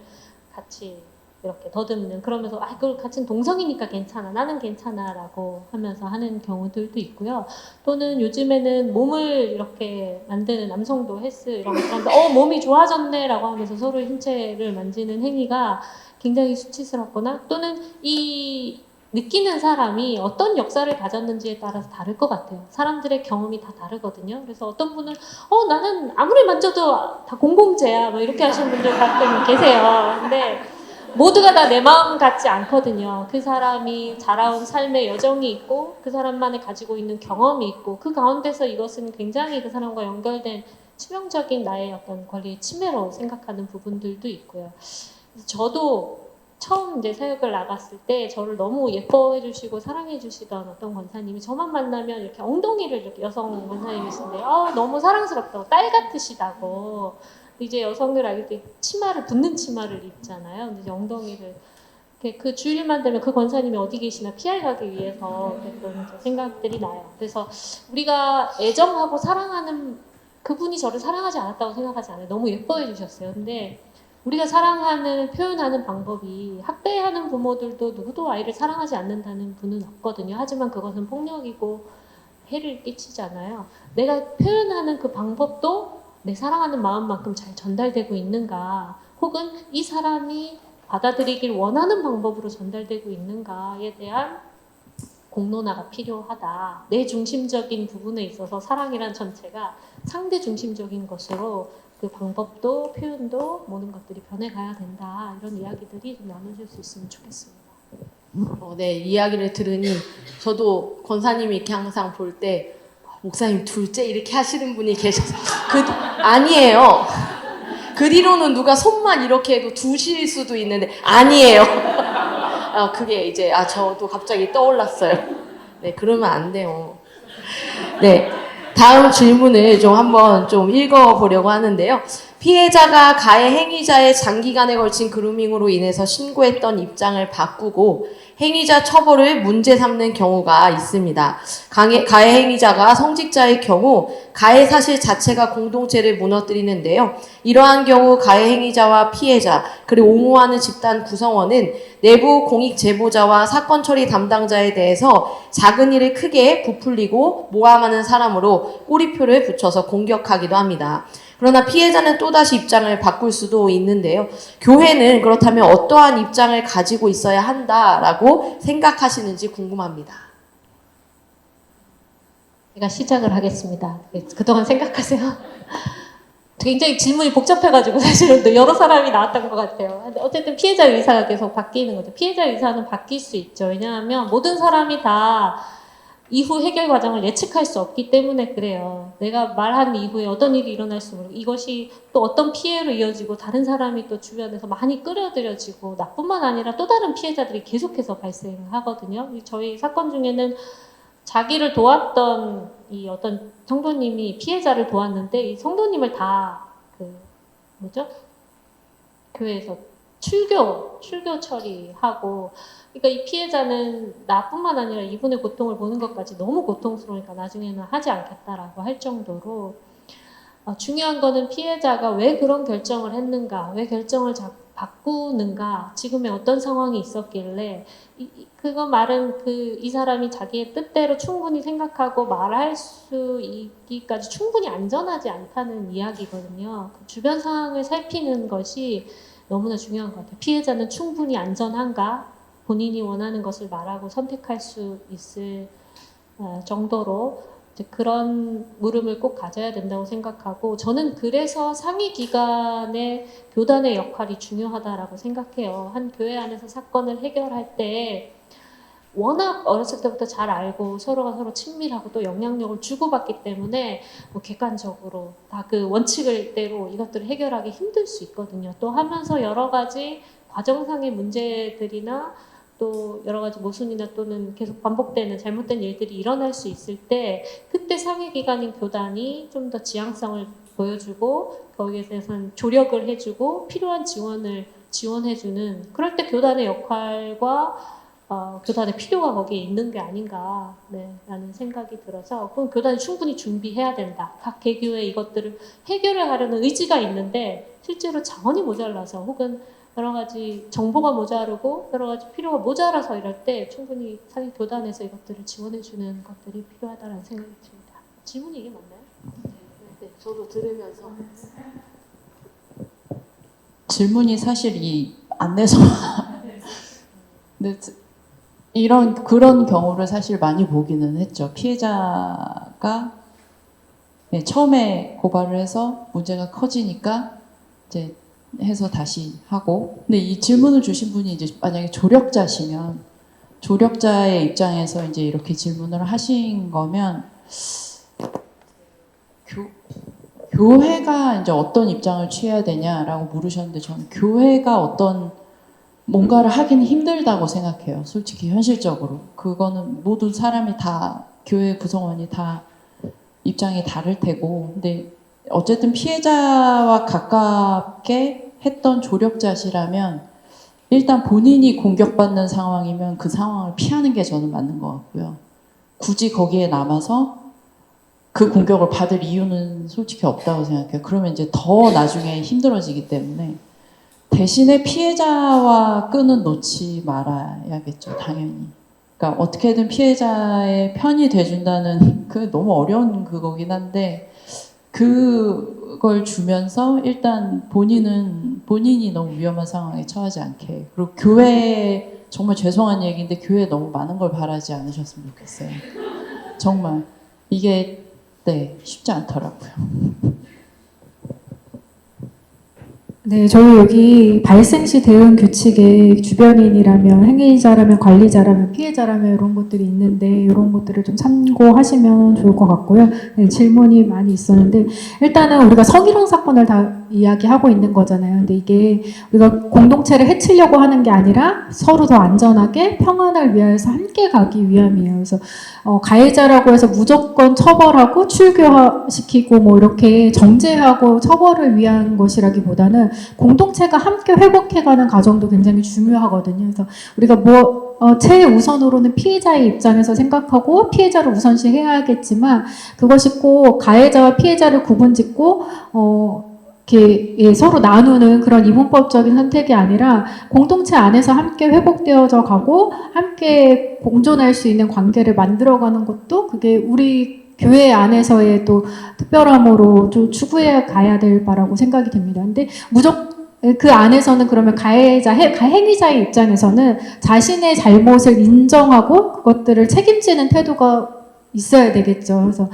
같이 이렇게 더듬는 그러면서 그걸 같은 동성이니까 괜찮아 나는 괜찮아 라고 하면서 하는 경우들도 있고요. 또는 요즘에는 몸을 이렇게 만드는 남성도 헬스 이런 거 하는데 몸이 좋아졌네 라고 하면서 서로 신체를 만지는 행위가 굉장히 수치스럽거나 또는 이 느끼는 사람이 어떤 역사를 가졌는지에 따라서 다를 것 같아요. 사람들의 경험이 다 다르거든요. 그래서 어떤 분은 나는 아무리 만져도 다 공공재야 뭐 이렇게 하시는 분들 가끔 계세요. 근데 모두가 다 내 마음 같지 않거든요. 그 사람이 자라온 삶의 여정이 있고 그 사람만이 가지고 있는 경험이 있고 그 가운데서 이것은 굉장히 그 사람과 연결된 치명적인 나의 어떤 권리의 침해로 생각하는 부분들도 있고요. 저도 처음 이제 사역을 나갔을 때 저를 너무 예뻐해 주시고 사랑해 주시던 어떤 권사님이 저만 만나면 이렇게 엉덩이를 이렇게 여성 권사님이신데 너무 사랑스럽다고 딸 같으시다고 이제 여성들 알겠지 치마를 붙는 치마를 입잖아요. 근데 이제 엉덩이를 이렇게 그 주일만 되면 그 권사님이 어디 계시나 피해가기 위해서 그랬던 생각들이 나요. 그래서 우리가 애정하고 사랑하는 그분이 저를 사랑하지 않았다고 생각하지 않아요. 너무 예뻐해 주셨어요. 근데 우리가 사랑하는, 표현하는 방법이 학대하는 부모들도 누구도 아이를 사랑하지 않는다는 분은 없거든요. 하지만 그것은 폭력이고 해를 끼치잖아요. 내가 표현하는 그 방법도 내 사랑하는 마음만큼 잘 전달되고 있는가, 혹은 이 사람이 받아들이길 원하는 방법으로 전달되고 있는가에 대한 공론화가 필요하다. 내 중심적인 부분에 있어서 사랑이란 전체가 상대 중심적인 것으로 그 방법도 표현도 모든 것들이 변해가야 된다. 이런 이야기들이 좀 나눠질 수 있으면 좋겠습니다. 네, 이야기를 들으니 저도 권사님이 이렇게 항상 볼 때 목사님 둘째 이렇게 하시는 분이 계셔서 아니에요. 그 뒤로는 누가 손만 이렇게 해도 두실 수도 있는데 아니에요. 그게 이제 저도 갑자기 떠올랐어요. 네, 그러면 안 돼요. 네, 다음 질문을 좀 한번 좀 읽어보려고 하는데요. 피해자가 가해 행위자의 장기간에 걸친 그루밍으로 인해서 신고했던 입장을 바꾸고 행위자 처벌을 문제 삼는 경우가 있습니다. 가해 행위자가 성직자의 경우 가해 사실 자체가 공동체를 무너뜨리는데요. 이러한 경우 가해 행위자와 피해자 그리고 옹호하는 집단 구성원은 내부 공익 제보자와 사건 처리 담당자에 대해서 작은 일을 크게 부풀리고 모함하는 사람으로 꼬리표를 붙여서 공격하기도 합니다. 그러나 피해자는 또다시 입장을 바꿀 수도 있는데요. 교회는 그렇다면 어떠한 입장을 가지고 있어야 한다라고 생각하시는지 궁금합니다. 제가 시작을 하겠습니다. 그동안 생각하세요. 굉장히 질문이 복잡해가지고 사실은 또 여러 사람이 나왔던 것 같아요. 근데 어쨌든 피해자 의사가 계속 바뀌는 거죠. 피해자 의사는 바뀔 수 있죠. 왜냐하면 모든 사람이 다 이후 해결 과정을 예측할 수 없기 때문에 그래요. 내가 말한 이후에 어떤 일이 일어날 수 모르고 이것이 또 어떤 피해로 이어지고 다른 사람이 또 주변에서 많이 끌어들여지고 나뿐만 아니라 또 다른 피해자들이 계속해서 발생하거든요. 저희 사건 중에는 자기를 도왔던 이 어떤 성도님이 피해자를 도왔는데 이 성도님을 다 교회에서 출교 처리하고, 그러니까 이 피해자는 나뿐만 아니라 이분의 고통을 보는 것까지 너무 고통스러우니까 나중에는 하지 않겠다라고 할 정도로 중요한 거는 피해자가 왜 그런 결정을 했는가, 왜 결정을 바꾸는가, 지금의 어떤 상황이 있었길래 그거 말은 이 사람이 자기의 뜻대로 충분히 생각하고 말할 수 있기까지 충분히 안전하지 않다는 이야기거든요. 그 주변 상황을 살피는 것이 너무나 중요한 것 같아요. 피해자는 충분히 안전한가? 본인이 원하는 것을 말하고 선택할 수 있을 정도로 그런 물음을 꼭 가져야 된다고 생각하고, 저는 그래서 상위 기관의 교단의 역할이 중요하다라고 생각해요. 한 교회 안에서 사건을 해결할 때 워낙 어렸을 때부터 잘 알고 서로가 서로 친밀하고 또 영향력을 주고받기 때문에 객관적으로 다 그 원칙을대로 이것들을 해결하기 힘들 수 있거든요. 또 하면서 여러 가지 과정상의 문제들이나 또 여러 가지 모순이나 또는 계속 반복되는 잘못된 일들이 일어날 수 있을 때 그때 상위기관인 교단이 좀 더 지향성을 보여주고 거기에 대해서는 조력을 해주고 필요한 지원을 지원해주는, 그럴 때 교단의 역할과 교단의 필요가 거기에 있는 게 아닌가 라는 생각이 들어서, 그럼 교단이 충분히 준비해야 된다. 각 개교에 이것들을 해결을 하려는 의지가 있는데 실제로 자원이 모자라서 혹은 여러 가지 정보가 모자르고 여러 가지 필요가 모자라서 이럴 때 충분히 상위 교단에서 이것들을 지원해주는 것들이 필요하다는 생각이 듭니다. 질문이 이게 맞나요? 네, 저도 들으면서 질문이 사실 이 안내서 근데 그런 경우를 사실 많이 보기는 했죠. 피해자가 처음에 고발을 해서 문제가 커지니까 이제 해서 다시 하고, 근데 이 질문을 주신 분이 이제 만약에 조력자시면 조력자의 입장에서 이제 이렇게 질문을 하신 거면 교회가 이제 어떤 입장을 취해야 되냐라고 물으셨는데, 저는 교회가 어떤 뭔가를 하기는 힘들다고 생각해요. 솔직히 현실적으로. 그거는 모든 사람이 다, 교회 구성원이 다 입장이 다를 테고, 근데 어쨌든 피해자와 가깝게 했던 조력자시라면 일단 본인이 공격받는 상황이면 그 상황을 피하는 게 저는 맞는 것 같고요. 굳이 거기에 남아서 그 공격을 받을 이유는 솔직히 없다고 생각해요. 그러면 이제 더 나중에 힘들어지기 때문에 대신에 피해자와 끈은 놓지 말아야겠죠, 당연히. 그러니까 어떻게든 피해자의 편이 돼준다는 그 너무 어려운 그거긴 한데 그걸 주면서 일단 본인이 너무 위험한 상황에 처하지 않게, 그리고 교회에 정말 죄송한 얘기인데 교회에 너무 많은 걸 바라지 않으셨으면 좋겠어요. 정말 이게 쉽지 않더라고요. 네, 저희 여기 발생시 대응 규칙에 주변인이라면, 행위자라면, 관리자라면, 피해자라면 이런 것들이 있는데 이런 것들을 좀 참고하시면 좋을 것 같고요. 네, 질문이 많이 있었는데 일단은 우리가 성희롱 사건을 다 이야기하고 있는 거잖아요. 근데 이게 우리가 공동체를 해치려고 하는 게 아니라 서로 더 안전하게 평안을 위해서 함께 가기 위함이에요. 그래서 가해자라고 해서 무조건 처벌하고 출교시키고 뭐 이렇게 정죄하고 처벌을 위한 것이라기보다는 공동체가 함께 회복해가는 과정도 굉장히 중요하거든요. 그래서 우리가 최우선으로는 피해자의 입장에서 생각하고 피해자를 우선시해야겠지만 그것이 꼭 가해자와 피해자를 구분짓고 이렇게 서로 나누는 그런 이분법적인 선택이 아니라 공동체 안에서 함께 회복되어져 가고 함께 공존할 수 있는 관계를 만들어가는 것도 그게 우리 교회 안에서의 또 특별함으로 좀 추구해 가야 될 바라고 생각이 됩니다. 근데 그 안에서는 그러면 행위자의 입장에서는 자신의 잘못을 인정하고 그것들을 책임지는 태도가 있어야 되겠죠. 그래서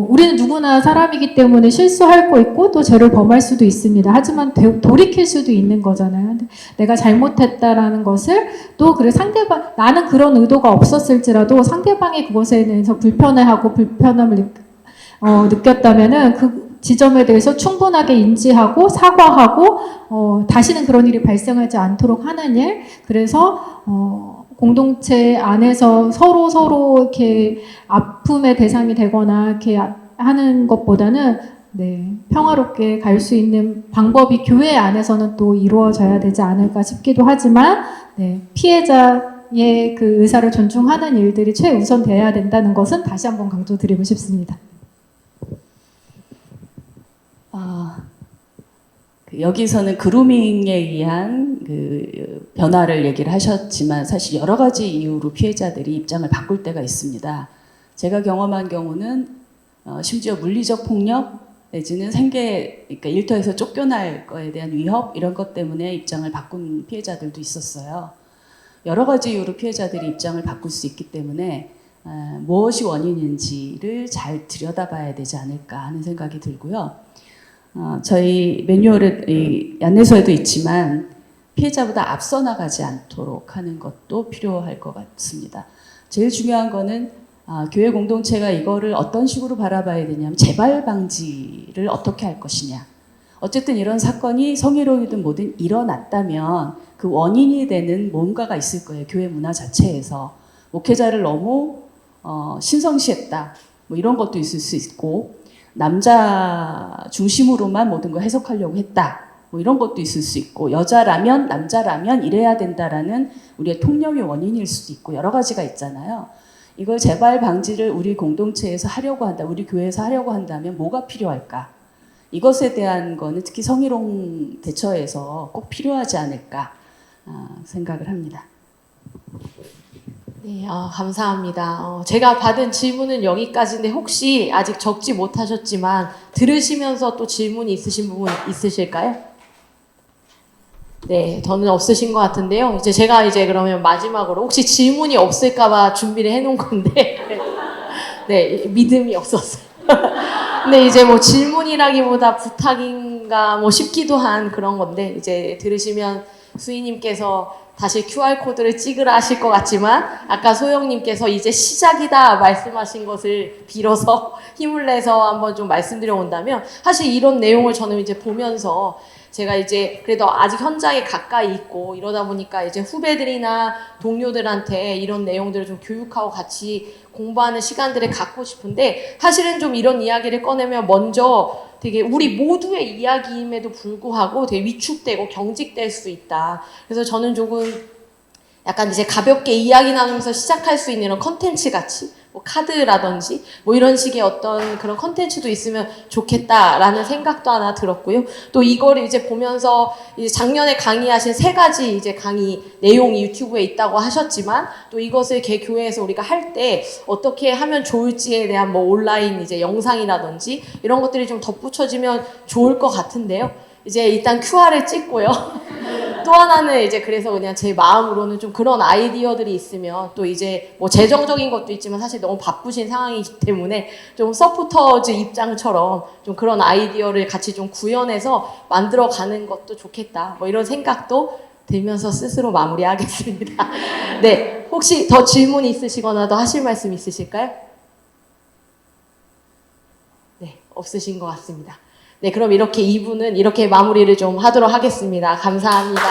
우리는 누구나 사람이기 때문에 실수할 거 있고 또 죄를 범할 수도 있습니다. 하지만 돌이킬 수도 있는 거잖아요. 내가 잘못했다라는 것을 또 그래 나는 그런 의도가 없었을지라도 상대방이 그것에 대해서 불편함을 느꼈다면은 그 지점에 대해서 충분하게 인지하고 사과하고 다시는 그런 일이 발생하지 않도록 하는 일. 그래서 공동체 안에서 서로 이렇게 아픔의 대상이 되거나 이렇게 하는 것보다는 평화롭게 갈 수 있는 방법이 교회 안에서는 또 이루어져야 되지 않을까 싶기도 하지만 피해자의 그 의사를 존중하는 일들이 최우선 돼야 된다는 것은 다시 한번 강조드리고 싶습니다. 여기서는 그루밍에 의한 그 변화를 얘기를 하셨지만 사실 여러 가지 이유로 피해자들이 입장을 바꿀 때가 있습니다. 제가 경험한 경우는 심지어 물리적 폭력 내지는 그러니까 일터에서 쫓겨날 거에 대한 위협 이런 것 때문에 입장을 바꾼 피해자들도 있었어요. 여러 가지 이유로 피해자들이 입장을 바꿀 수 있기 때문에 무엇이 원인인지를 잘 들여다봐야 되지 않을까 하는 생각이 들고요. 저희 매뉴얼의 안내서에도 있지만 피해자보다 앞서 나가지 않도록 하는 것도 필요할 것 같습니다. 제일 중요한 거는 교회 공동체가 이거를 어떤 식으로 바라봐야 되냐면 재발 방지를 어떻게 할 것이냐. 어쨌든 이런 사건이 성희롱이든 뭐든 일어났다면 그 원인이 되는 뭔가가 있을 거예요. 교회 문화 자체에서. 목회자를 너무 신성시했다. 뭐 이런 것도 있을 수 있고 남자 중심으로만 모든 걸 해석하려고 했다. 뭐 이런 것도 있을 수 있고 여자라면 남자라면 이래야 된다라는 우리의 통념의 원인일 수도 있고 여러 가지가 있잖아요. 이걸 재발 방지를 우리 공동체에서 하려고 한다. 우리 교회에서 하려고 한다면 뭐가 필요할까? 이것에 대한 거는 특히 성희롱 대처에서 꼭 필요하지 않을까 생각을 합니다. 네, 감사합니다. 제가 받은 질문은 여기까지인데 혹시 아직 적지 못하셨지만 들으시면서 또 질문이 있으신 부분 있으실까요? 네, 저는 없으신 것 같은데요. 제가 그러면 마지막으로 혹시 질문이 없을까봐 준비를 해놓은 건데 네, 믿음이 없었어요. 근데 이제 뭐 질문이라기보다 부탁인가 뭐 싶기도 한 그런 건데 이제 들으시면 수희님께서 다시 QR코드를 찍으라 하실 것 같지만 아까 소영님께서 이제 시작이다 말씀하신 것을 빌어서 힘을 내서 한번 좀 말씀드려 본다면 사실 이런 내용을 저는 이제 보면서 제가 이제 그래도 아직 현장에 가까이 있고 이러다 보니까 이제 후배들이나 동료들한테 이런 내용들을 좀 교육하고 같이 공부하는 시간들을 갖고 싶은데 사실은 좀 이런 이야기를 꺼내면 먼저 되게 우리 모두의 이야기임에도 불구하고 되게 위축되고 경직될 수 있다. 그래서 저는 조금 약간 이제 가볍게 이야기 나누면서 시작할 수 있는 이런 컨텐츠 같이 뭐 카드라든지 뭐 이런 식의 어떤 그런 컨텐츠도 있으면 좋겠다라는 생각도 하나 들었고요. 또 이거를 이제 보면서 이제 작년에 강의하신 3가지 이제 강의 내용이 유튜브에 있다고 하셨지만 또 이것을 교회에서 우리가 할 때 어떻게 하면 좋을지에 대한 뭐 온라인 이제 영상이라든지 이런 것들이 좀 덧붙여지면 좋을 것 같은데요. 이제 일단 QR을 찍고요. 또 하나는 이제 그래서 그냥 제 마음으로는 좀 그런 아이디어들이 있으면 또 이제 뭐 재정적인 것도 있지만 사실 너무 바쁘신 상황이기 때문에 좀 서포터즈 입장처럼 좀 그런 아이디어를 같이 좀 구현해서 만들어 가는 것도 좋겠다. 뭐 이런 생각도 들면서 스스로 마무리하겠습니다. 네. 혹시 더 질문 있으시거나 더 하실 말씀 있으실까요? 네. 없으신 것 같습니다. 네, 그럼 이렇게 2부는 이렇게 마무리를 좀 하도록 하겠습니다. 감사합니다.